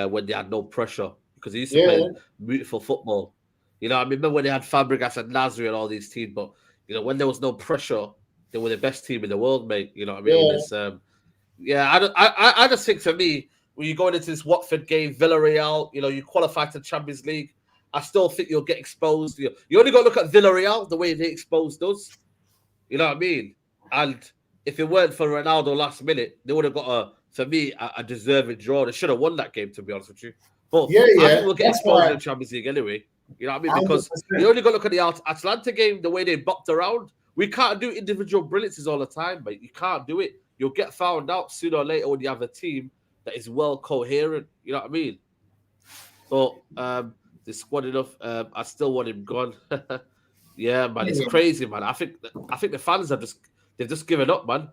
S1: when they had no pressure, because they used to play beautiful football. I remember when they had Fabregas and Nasri and all these teams, but when there was no pressure, they were the best team in the world, mate. You know what I mean? I just think, for me, when you're going into this Watford game, Villarreal, you qualify to the Champions League, I still think you'll get exposed. You only got to look at Villarreal, the way they exposed us. You know what I mean? And if it weren't for Ronaldo last minute, they would have got for me, a deserving draw. They should have won that game, to be honest with you. But I think we'll get exposed in the Champions League anyway. You know what I mean? Because 100%. You only got to look at the Atlanta game, the way they bopped around. We can't do individual brilliances all the time, but you can't do it. You'll get found out sooner or later when you have a team that is well coherent. You know what I mean? But the squad enough. I still want him gone. Yeah, man, it's crazy, man. I think the fans they've just given up, man.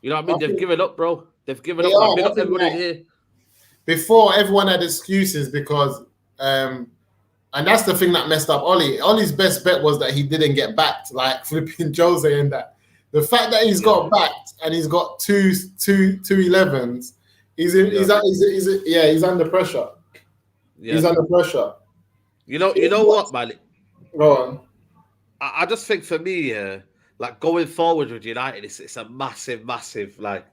S1: You know what I mean? They've given up, bro. They've given up. Man. Big up everybody here. Before,
S2: everyone had excuses because, and that's the thing that messed up Ollie. Ollie's best bet was that he didn't get backed, like flipping Jose and that. The fact that he's got backed and he's got two 11s, he's under pressure. Yeah. He's under pressure.
S1: You know what, man?
S2: Go on.
S1: I just think for me, like going forward with United, it's a massive, like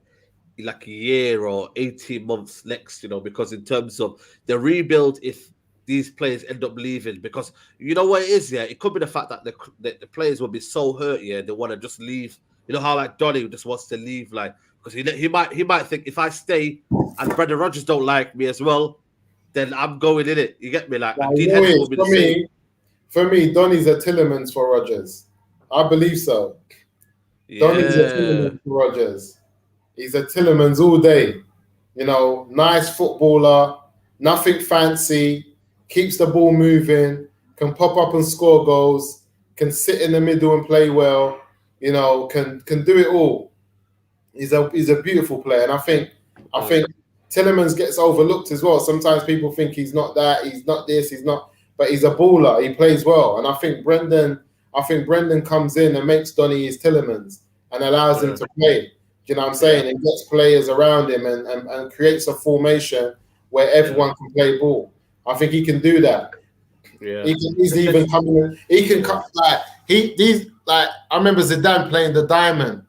S1: a year or 18 months next, because in terms of the rebuild, if these players end up leaving, because you know what it is, it could be the fact that the players will be so hurt, they want to just leave. You know how like Donny just wants to leave, like, because he might think if I stay and Brendan Rodgers don't like me as well, then I'm going in it. You get me? Like,
S2: Now,
S1: and
S2: you
S1: Dean
S2: know
S1: Henderson
S2: it,
S1: will be the same.
S2: for me, Donny's a Tillemans for Rodgers. I believe so. Donny's a
S1: Yeah,
S2: Tillemans for Rodgers. He's a Tillemans all day. Nice footballer, nothing fancy, keeps the ball moving, can pop up and score goals, can sit in the middle and play well. Can do it all. He's a beautiful player, and I think Tillemans gets overlooked as well. Sometimes people think he's not that, he's not this, he's not, but he's a baller. He plays well, and I think Brendan comes in and makes Donny his Tillemans and allows him
S1: yeah,
S2: to play. Do you know what I'm
S1: yeah,
S2: saying? And gets players around him and creates a formation where
S1: yeah,
S2: everyone can play ball. I think he can do that.
S1: yeah.
S2: He's
S1: Especially,
S2: even coming. He can
S1: yeah,
S2: come like I remember Zidane playing the diamond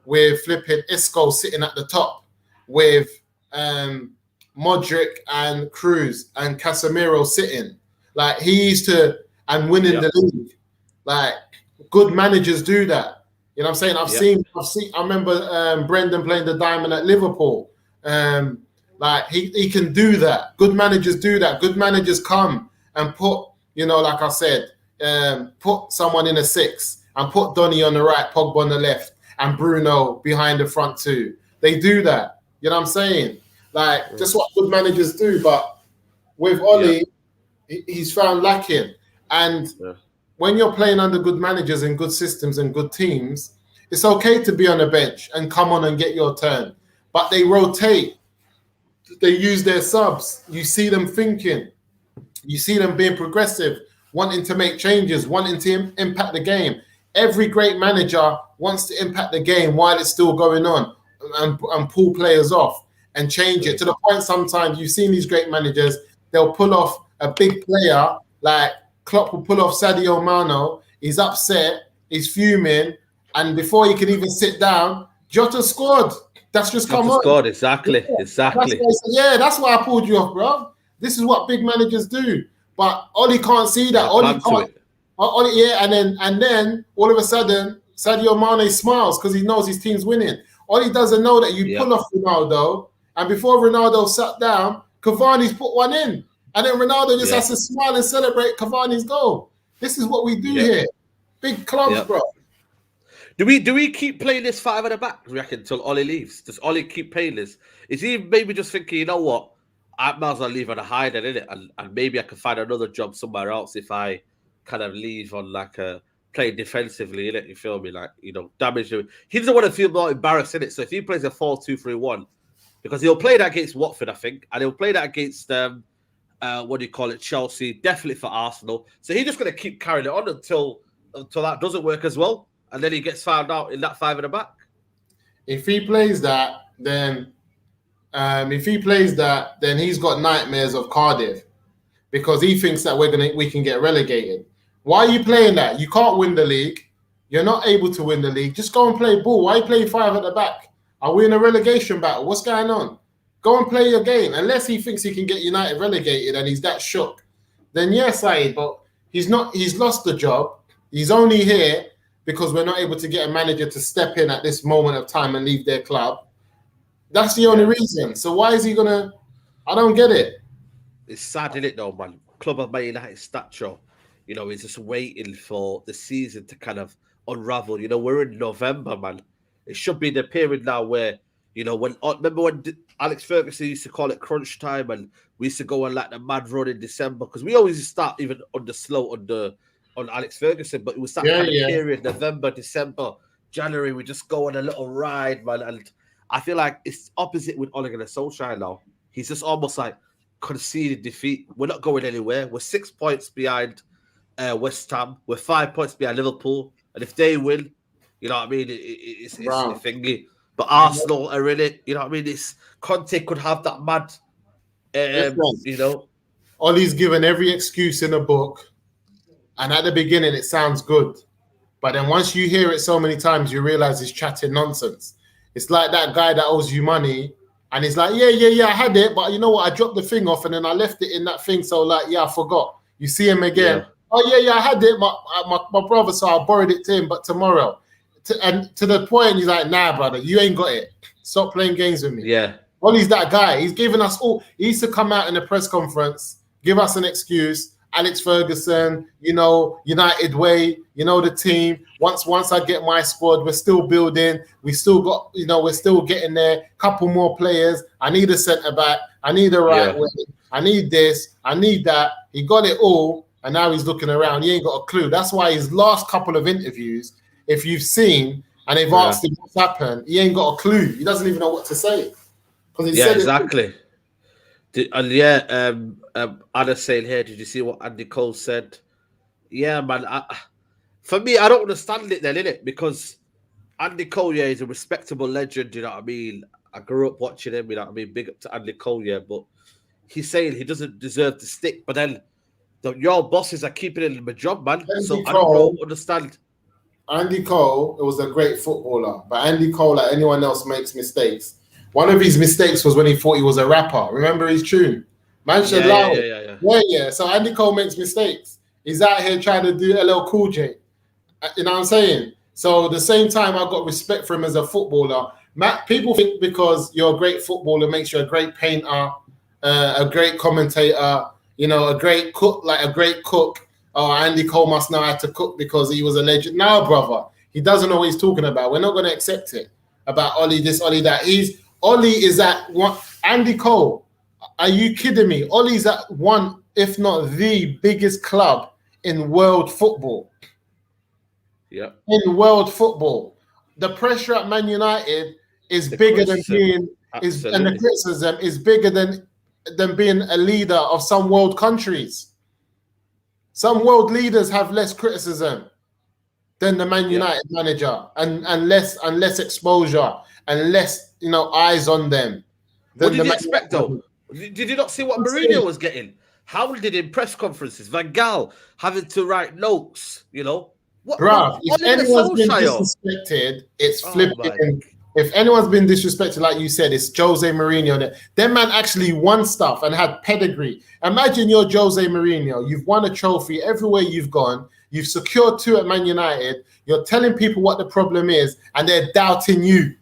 S2: with flipping Isco sitting at the top with Modric and Cruz and Casemiro sitting. Like he used to and winning
S1: yeah,
S2: the league. Like good managers do that. You know what I'm saying?
S1: yeah,
S2: I remember Brendan playing the diamond at Liverpool. Like he can do that. Good managers do that. Good managers come and put, like I said, put someone in a 6 and put Donny on the right, Pogba on the left, and Bruno behind the front two. They do that. You know what I'm saying? Like just what good managers do. But with
S1: yeah,
S2: Ollie, he's found lacking. And
S1: yeah,
S2: when you're playing under good managers and good systems and good teams, it's okay to be on the bench and come on and get your turn. But they rotate. They use their subs. You see them thinking. You see them being progressive, wanting to make changes, wanting to impact the game. Every great manager wants to impact the game while it's still going on and pull players off and change it to the point sometimes you've seen these great managers, they'll pull off a big player like Klopp will pull off Sadio Mane. He's upset, he's fuming, and before he can even sit down, Jota scored. That's just come
S1: Jota
S2: on.
S1: scored. Exactly, exactly.
S2: That's why I pulled you off, bro. This is what big managers do. But Ollie can't see that.
S1: There's a
S2: Ollie
S1: plan to
S2: can't.
S1: it.
S2: Ollie, yeah, and then all of a sudden, Sadio Mane smiles because he knows his team's winning. Ollie doesn't know that you
S1: Yeah,
S2: pull off Ronaldo, and before Ronaldo sat down, Cavani's put one in. And then Ronaldo just
S1: yeah,
S2: has to smile and celebrate Cavani's goal. This is what we do
S1: yeah,
S2: here. Big clubs,
S1: yeah.
S2: bro.
S1: Do we keep playing this 5 at the back? Do you reckon until Ollie leaves? Does Ollie keep playing this? Is he maybe just thinking, you know what? I might as well leave on a high then, innit? And maybe I can find another job somewhere else if I kind of leave on like a playing defensively, innit? You feel me? Like, damage. He doesn't want to feel more embarrassed, innit? So if he plays a 4-2-3-1, because he'll play that against Watford, I think, and he'll play that against what do you call it, Chelsea, definitely for Arsenal. So he's just going to keep carrying it on until that doesn't work as well, and then he gets found out in that 5 at the back.
S2: If he plays that, then he's got nightmares of Cardiff because he thinks that we can get relegated. Why are you playing that? You can't win the league. You're not able to win the league. Just go and play ball. Why are you playing 5 at the back? Are we in a relegation battle? What's going on? Go and play your game. Unless he thinks he can get United relegated and he's that shook, then yes, but he's not. He's lost the job. He's only here because we're not able to get a manager to step in at this moment of time and leave their club. That's the only reason. So why is he gonna? I don't get it.
S1: It's sad, isn't it, though, man? Club of Man United stature, is just waiting for the season to kind of unravel. We're in November, man. It should be the period now where, remember when Alex Ferguson used to call it crunch time and we used to go on like the mad run in December because we always start even on Alex Ferguson, but it was that kind of period, November, December, January, we just go on a little ride, man. And I feel like it's opposite with Ole Gunnar Solskjaer now. He's just almost like conceded defeat. We're not going anywhere. We're 6 points behind West Ham. We're 5 points behind Liverpool. And if they win, you know what I mean? It's a thingy. But Arsenal are in it. You know what I mean? Conte could have that mad,
S2: Ollie's given every excuse in the book. And at the beginning, it sounds good. But then once you hear it so many times, you realize he's chatting nonsense. It's like that guy that owes you money. And he's like, yeah, I had it. But you know what? I dropped the thing off and then I left it in that thing. So I forgot. You see him again. Yeah. Oh, yeah, I had it. My brother, so I borrowed it to him, but tomorrow. And to the point, he's like, nah, brother, you ain't got it. Stop playing games with me.
S1: Yeah.
S2: Ollie's that guy. He's given us all. He used to come out in the press conference, give us an excuse. Alex Ferguson, United way, the team. Once I get my squad, we're still building. We still got, we're still getting there. Couple more players. I need a centre back. I need a right wing. I need this. I need that. He got it all, and now he's looking around. He ain't got a clue. That's why his last couple of interviews, if you've seen, and they've asked him what's happened, he ain't got a clue. He doesn't even know what to say.
S1: Yeah, exactly. And Anna's saying here, did you see what Andy Cole said? Yeah, man. For me, I don't understand it then, innit? Because Andy Cole, is a respectable legend, you know what I mean? I grew up watching him, you know what I mean? Big up to Andy Cole, but he's saying he doesn't deserve to stick. But then your bosses are keeping him in the job, man. I don't understand.
S2: Andy Cole, it was a great footballer. But Andy Cole, like anyone else, makes mistakes. One of his mistakes was when he thought he was a rapper. Remember his tune? Man should yeah. So Andy Cole makes mistakes. He's out here trying to do LL Cool J. You know what I'm saying? So at the same time, I've got respect for him as a footballer. People think because you're a great footballer makes you a great painter, a great commentator, a great cook, Oh, Andy Cole must know how to cook because he was a legend. No, brother. He doesn't know what he's talking about. We're not going to accept it. About Ollie this, Ollie that. Ollie is at one. Andy Cole, are you kidding me? Ollie's at one, if not the biggest club in world football.
S1: Yeah.
S2: In world football. The pressure at Man United is bigger than being and the criticism is bigger than being a leader of some world countries. Some world leaders have less criticism than the Man United manager and less exposure and less eyes on them.
S1: What did you expect though? Did you not see what Mourinho was getting? How did in press conferences, Van Gaal having to write notes, What,
S2: bruh, if anyone's been disrespected, it's flipping. If anyone's been disrespected, like you said, it's Jose Mourinho. That man actually won stuff and had pedigree. Imagine you're Jose Mourinho. You've won a trophy everywhere you've gone. You've secured 2 at Man United. You're telling people what the problem is, and they're doubting you.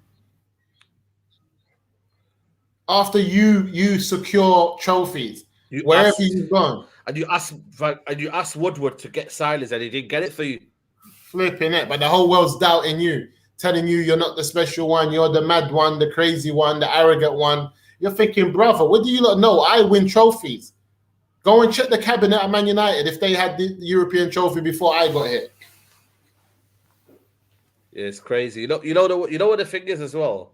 S2: After you secure trophies, wherever you've gone.
S1: And you asked Woodward to get silence, and he didn't get it for you.
S2: Flipping it, but the whole world's doubting you. Telling you you're not the special one, you're the mad one, the crazy one, the arrogant one. You're thinking, brother, what do you not know? I win trophies. Go and check the cabinet at Man United if they had the European trophy before I got here.
S1: Yeah, it's crazy. You know what the thing is as well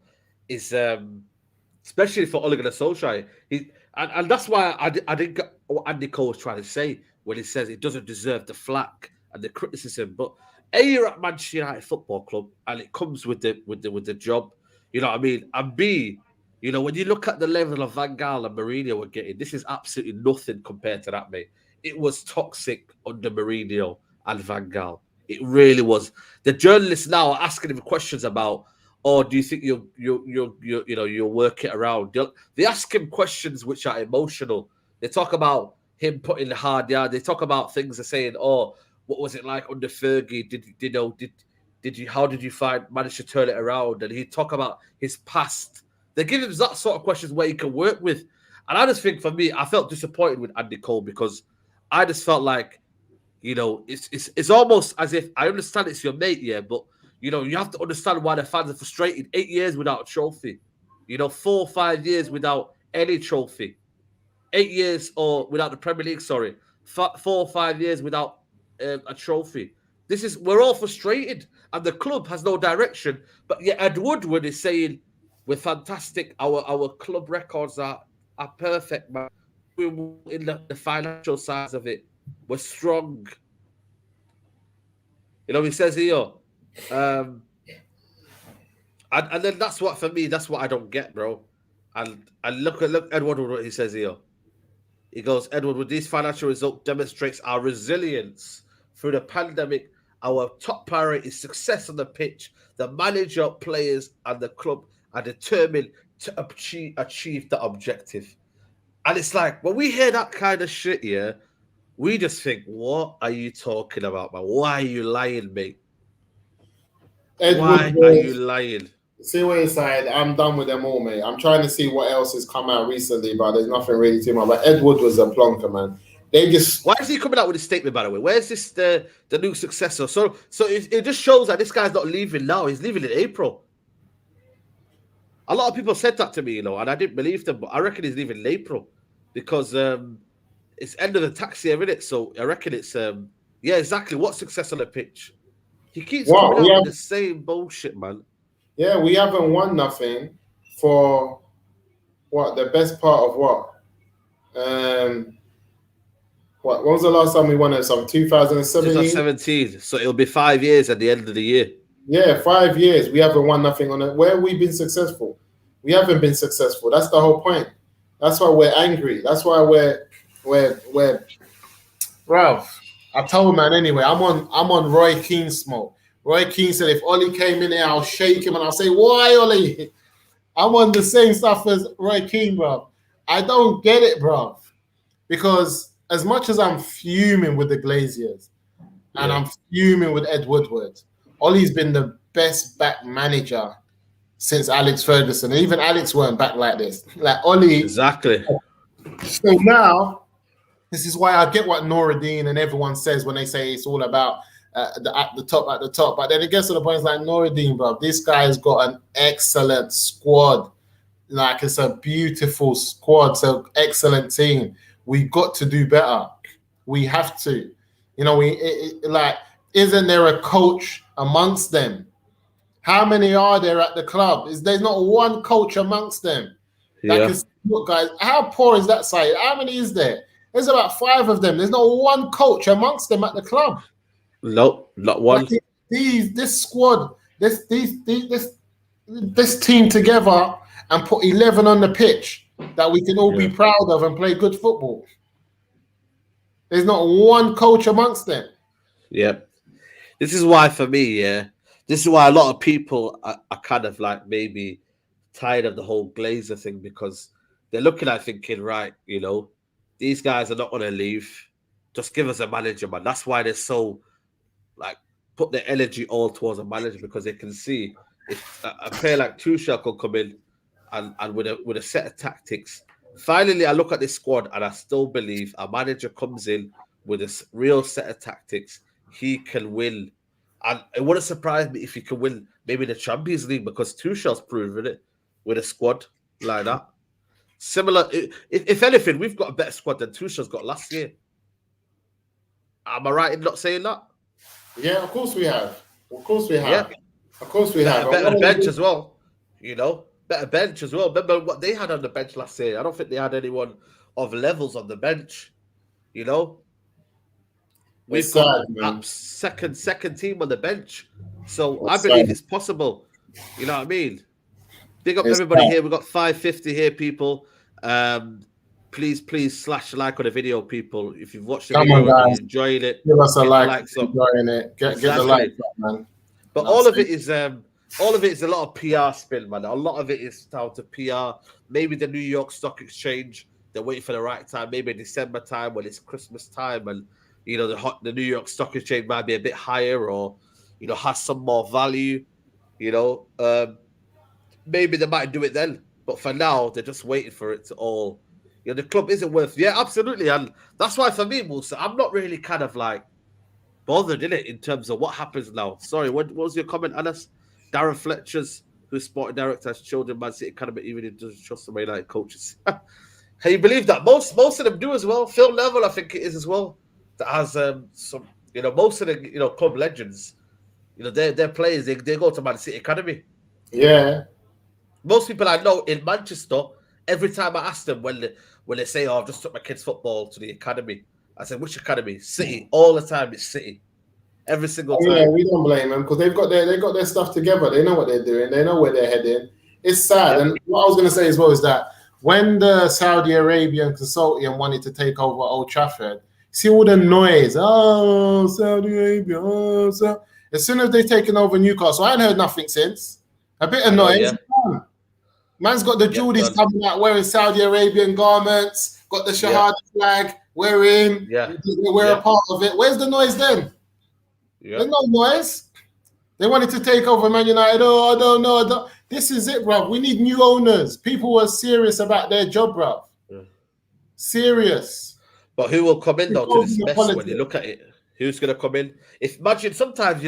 S1: is especially for Ole Gunnar Solskjaer. And that's why I didn't get what Andy Cole was trying to say when he says it doesn't deserve the flack and the criticism, but. You're at Manchester United Football Club, and it comes with the job. You know what I mean? And B, when you look at the level of Van Gaal and Mourinho were getting, this is absolutely nothing compared to that, mate. It was toxic under Mourinho and Van Gaal. It really was. The journalists now are asking him questions about, do you think you'll work it around? They ask him questions which are emotional. They talk about him putting the hard yard. They talk about things they're saying, what was it like under Fergie? How did you manage to turn it around? And he'd talk about his past. They give him that sort of questions where he can work with. And I just think for me, I felt disappointed with Andy Cole because I just felt like, it's almost as if I understand it's your mate, but you have to understand why the fans are frustrated. 8 years without a trophy, 4 or 5 years without any trophy, 8 years or without the Premier League. 4 or 5 years without a trophy. We're all frustrated, and the club has no direction. But yet, Ed Woodward is saying we're fantastic. Our club records are perfect, man. We're in the financial sides of it. We're strong. He says here, and then that's what for me. That's what I don't get, bro. And look Ed Woodward, what he says here. He goes, Edward, with these financial results demonstrates our resilience through the pandemic. Our top priority is success on the pitch. The manager, players, and the club are determined to achieve the objective. And it's like, when we hear that kind of shit, we just think, what are you talking about, man? Why are you lying, mate? Why are you lying?
S2: See what side. I'm done with them all, mate. I'm trying to see what else has come out recently, but there's nothing really too much. But Ed Wood was a plonker, man. They just
S1: Why is he coming out with a statement, by the way? Where's this the new successor? So it just shows that this guy's not leaving now. He's leaving in April. A lot of people said that to me, and I didn't believe them, but I reckon he's leaving in April because it's end of the tax year, isn't it? So I reckon it's yeah, exactly. What success on the pitch? He keeps coming out with the same bullshit, man.
S2: Yeah, we haven't won nothing for what the best part of what? What? When was the last time we won it? Some 2017.
S1: 2017. So it'll be 5 years at the end of the year.
S2: Yeah, 5 years. We haven't won nothing on it. Where have we been successful? We haven't been successful. That's the whole point. That's why we're angry. That's why we're Ralph. I told man anyway. I'm on Roy Keane smoke. Roy Keane said if Ollie came in here, I'll shake him and I'll say, "Why, Ollie?" I'm on the same stuff as Roy Keane, bro. I don't get it, bro. Because as much as I'm fuming with the Glaziers and I'm fuming with Ed Woodward, Ollie's been the best back manager since Alex Ferguson. And even Alex weren't back like this. Like Ollie.
S1: Exactly.
S2: So now, this is why I get what Noradine and everyone says when they say it's all about at the top. But then it gets to the point, it's like, Noradine, bro, this guy's got an excellent squad. Like, it's a beautiful squad. It's an excellent team. We got to do better. We have to. Isn't there a coach amongst them? How many are there at the club? There's not one coach amongst them. Look, guys, how poor is that side? How many is there? There's about 5 of them. There's not one coach amongst them at the club.
S1: Nope, not one.
S2: Like this squad, this team together and put 11 on the pitch that we can all be proud of and play good football. There's not one coach amongst them.
S1: Yep. This is why, for me, this is why a lot of people are kind of like maybe tired of the whole Glazer thing, because they're looking at thinking, right, these guys are not going to leave. Just give us a manager, man. That's why they're so, like, put their energy all towards a manager, because they can see if a player like Tuchel could come in and with a set of tactics. Finally, I look at this squad and I still believe a manager comes in with a real set of tactics, he can win. And it wouldn't surprise me if he can win maybe the Champions League, because Tuchel's proven it with a squad like that. Similar, if anything, we've got a better squad than Tuchel's got last year. Am I right in not saying that?
S2: Yeah, of course we have. Of course we have. Yeah. Of course we have.
S1: Better bench as well. Better bench as well. Remember what they had on the bench last year? I don't think they had anyone of levels on the bench. We've got second team on the bench. So I believe it's possible. You know what I mean? Big up everybody here. We've got 550 here, people. Please slash like on the video, people. If you've watched the video and you're enjoying it,
S2: give us a like. Enjoying it. Get the like up, man.
S1: But all of it is a lot of PR spin, man. A lot of it is down to PR. Maybe the New York Stock Exchange, they're waiting for the right time. Maybe December time when it's Christmas time, and the New York Stock Exchange might be a bit higher, or has some more value. Maybe they might do it then. But for now, they're just waiting for it to all. The club isn't worth. Yeah, absolutely, and that's why for me, Musa, I'm not really kind of like bothered in it in terms of what happens now. Sorry, what was your comment, Anas? Darren Fletcher's, who's sporting director, has children Man City Academy, even if he doesn't trust the United coaches. Can you believe that? Most of them do as well. Phil Neville, I think it is as well. That has some, most of the club legends, their players, they go to Man City Academy.
S2: Yeah.
S1: Most people I know in Manchester, every time I ask them when they say, "Oh, I've just took my kids' football to the academy," I said, "Which academy?" City. All the time, it's City. Every single time.
S2: Yeah, we don't blame them because they've got their stuff together. They know what they're doing. They know where they're heading. It's sad. Yeah. And what I was going to say as well is that when the Saudi Arabian consortium wanted to take over Old Trafford, see all the noise. Oh, Saudi Arabia. Oh, so as soon as they've taken over Newcastle, I ain't heard nothing since. A bit of noise. Yeah. Man's got the Geordies coming out wearing Saudi Arabian garments, got the Shahada flag, wearing. Yeah. We're a part of it. Where's the noise then? Yeah. There's no noise. They wanted to take over Man United. Oh, I don't know. This is it, bro. We need new owners. People who are serious about their job, bro.
S1: Yeah.
S2: Serious.
S1: But who will come in though to
S2: Involved in
S1: this
S2: the
S1: mess when you
S2: politics.
S1: look at it? Who's going to come in? If imagine sometimes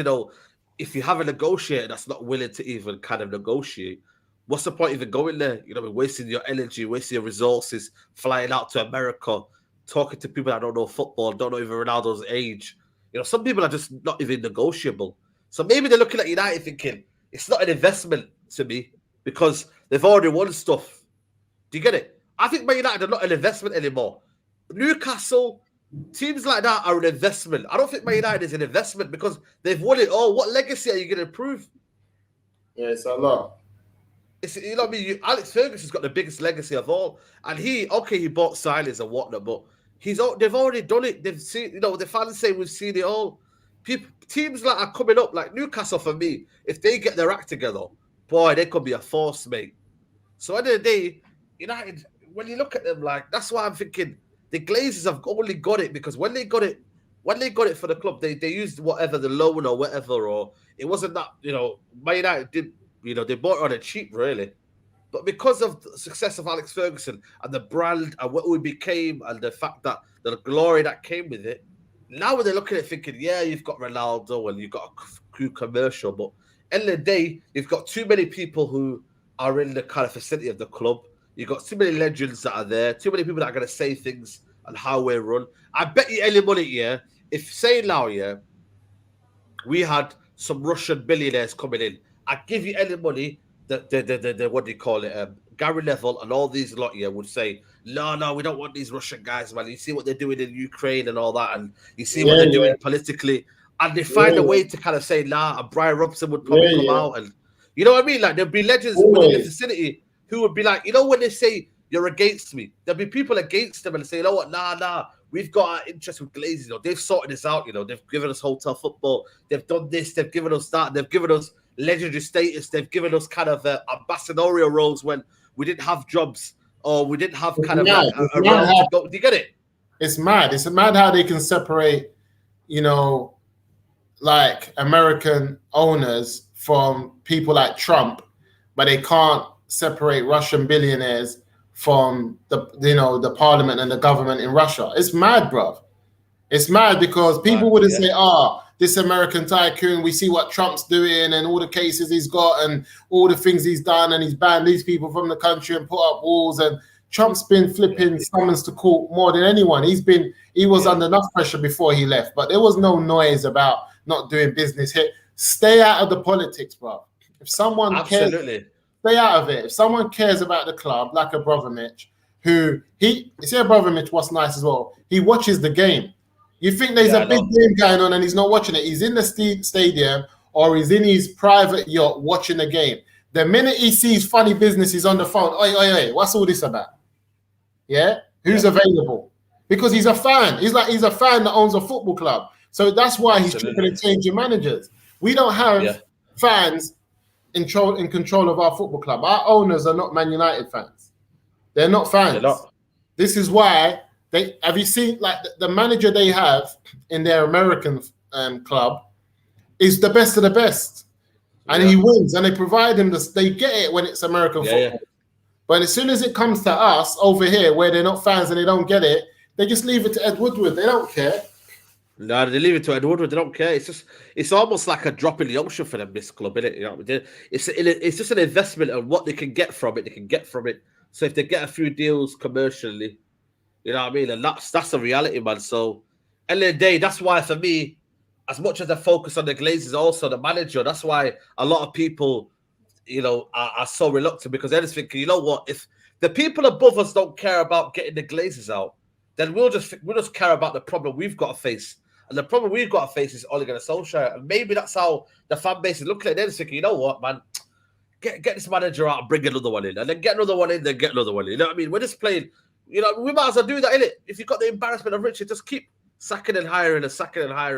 S1: if you have a negotiator that's not willing to even kind of negotiate, what's the point even going there? Wasting your energy, wasting your resources, flying out to America, talking to people that don't know football, don't know even Ronaldo's age. Some people are just not even negotiable. So maybe they're looking at United thinking it's not an investment to me because they've already won stuff. Do you get it? I think Man United are not an investment anymore. Newcastle, teams like that are an investment. I don't think Man United is an investment because they've won it all. What legacy are you going to improve?
S2: Yeah, it's a lot.
S1: You know what I mean? Alex Ferguson's got the biggest legacy of all, and he bought signings and whatnot, but they've already done it. They've seen, the fans say we've seen it all. Teams that are coming up, like Newcastle, for me, if they get their act together, boy, they could be a force, mate. So at the end of the day, United, when you look at them, like that's why I'm thinking the Glazers have only got it because when they got it for the club, they used whatever the loan or whatever, or it wasn't that Man United did. They bought it on a cheap, really. But because of the success of Alex Ferguson and the brand and what we became and the fact that the glory that came with it, now when they're looking at it thinking, yeah, you've got Ronaldo and you've got a crew commercial, but end of the day, you've got too many people who are in the kind of vicinity of the club. You've got too many legends that are there, too many people that are going to say things and how we're run. I bet you any money, if say now, we had some Russian billionaires coming in, I'd give you any money that the what do you call it? Gary Neville and all these lot would say, no, we don't want these Russian guys, man. You see what they're doing in Ukraine and all that, and you see what they're doing politically, and they find a way to kind of say, nah, and Brian Robson would probably come out, and you know what I mean? Like there'd be legends within the vicinity who would be like, when they say you're against me, there'll be people against them and say, you know what, nah. We've got our interest with Glazers. They've sorted this out. They've given us hotel football. They've done this. They've given us that. They've given us legendary status. They've given us kind of ambassadorial roles when we didn't have jobs or we didn't have kind of like a role to go. Do you get it?
S2: It's mad. It's mad how they can separate, like American owners from people like Trump, but they can't separate Russian billionaires from the parliament and the government in Russia. It's mad, bro. It's mad because people wouldn't say, this American tycoon, we see what Trump's doing and all the cases he's got and all the things he's done, and he's banned these people from the country and put up walls, and Trump's been flipping summons to court more than anyone. He was under enough pressure before he left, but there was no noise about not doing business here. Stay out of the politics, bro. If someone cares, stay out of it. If someone cares about the club, like Abramovich, Abramovich was nice as well. He watches the game. You think there's a big game going on and he's not watching it. He's in the stadium or he's in his private yacht watching the game. The minute he sees funny business, he's on the phone. Oi, what's all this about? Yeah? Who's available? Because he's a fan. He's a fan that owns a football club. So that's why he's tripping and changing managers. We don't have fans in control of our football club. Our owners are not Man United fans. They're not fans. This is why have you seen like the manager they have in their American club is the best of the best, and he wins, and they provide him this. They get it when it's American football, but as soon as it comes to us over here, where they're not fans and they don't get it, they just leave it to Ed Woodward. They don't care.
S1: No, they leave it to Ed Woodward. They don't care. It's almost like a drop in the ocean for them. This club, isn't it? It's just an investment on what they can get from it. They can get from it. So if they get a few deals commercially, you know what I mean, and that's the reality, man. So at the end of the day, that's why for me, as much as I focus on the Glazers, also the manager. That's why a lot of people, are so reluctant because they're just thinking, you know what, if the people above us don't care about getting the Glazers out, then we'll just care about the problem we've got to face. And the problem we've got to face is Ole Gunnar Solskjaer. And maybe that's how the fan base is looking at it. They're just thinking, you know what, man, get this manager out and bring another one in. And then get another one in, then get another one in. You know what I mean? We're just playing, we might as well do that, innit? If you've got the embarrassment of Richard, just keep sacking and hiring.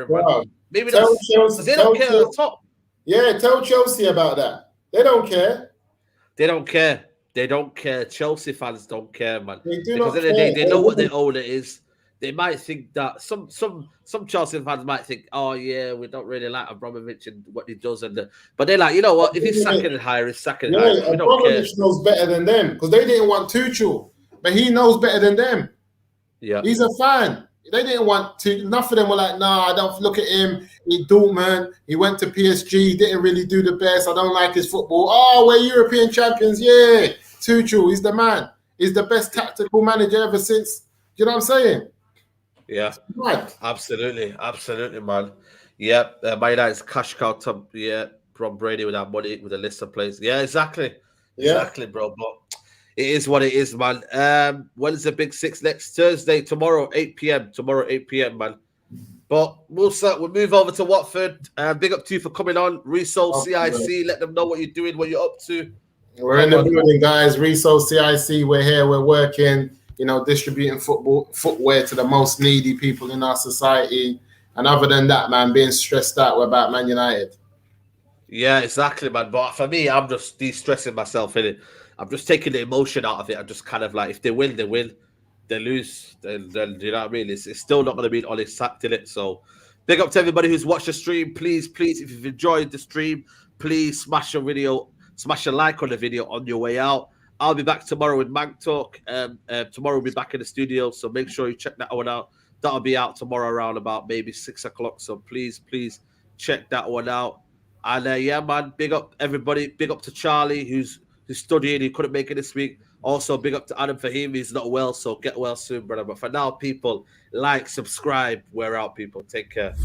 S2: Wow.
S1: Maybe that's Chelsea, they don't care at the top.
S2: Yeah, tell Chelsea about that. They don't care.
S1: They don't care. Chelsea fans don't care, man.
S2: They do
S1: because
S2: not
S1: at the end of the day,
S2: care.
S1: they know what their owner is. they might think that some Chelsea fans might think, oh yeah, we don't really like Abramovich and what he does, but they're like, you know what? If he's sacking it higher, he's sacking it higher.
S2: Yeah,
S1: We don't care.
S2: Abramovich knows better than them because they didn't want Tuchel, but he knows better than them.
S1: Yeah,
S2: he's a fan. They didn't want to. Enough of them were like, "Nah, I don't look at him. He Dortmund. He went to PSG. Didn't really do the best. I don't like his football. Oh, we're European champions. Yeah, Tuchel, he's the man. He's the best tactical manager ever since. Do you know what I'm saying?
S1: yeah,
S2: Right.
S1: absolutely, man. Yeah, Man United's cash cow to from Brady with that money with a list of players. Yeah, exactly, bro. But it is what it is, man. When is the Big Six? Next Thursday, tomorrow, 8 p.m. Tomorrow, 8 p.m., man. But we'll move over to Watford. Big up to you for coming on. Resole CIC, let them know what you're doing, what you're up to.
S2: We're in the building, guys. Resole CIC, we're here, we're working, distributing footwear to the most needy people in our society. And other than that, man, being stressed out about Man United.
S1: Yeah, exactly, man. But for me, I'm just de-stressing myself in it. I'm just taking the emotion out of it. I'm just kind of like, if they win, they win. They lose, then you know what I mean? It's still not going to be an honest sacked in it. So big up to everybody who's watched the stream. Please, if you've enjoyed the stream, please smash a like on the video on your way out. I'll be back tomorrow with Mag Talk. Tomorrow we'll be back in the studio. So make sure you check that one out. That'll be out tomorrow around about maybe 6 o'clock. So please check that one out. And yeah, man, big up everybody. Big up to Charlie, who's studying. He couldn't make it this week. Also, big up to Adam Fahim. He's not well, so get well soon, brother. But for now, people, like, subscribe. We're out, people. Take care.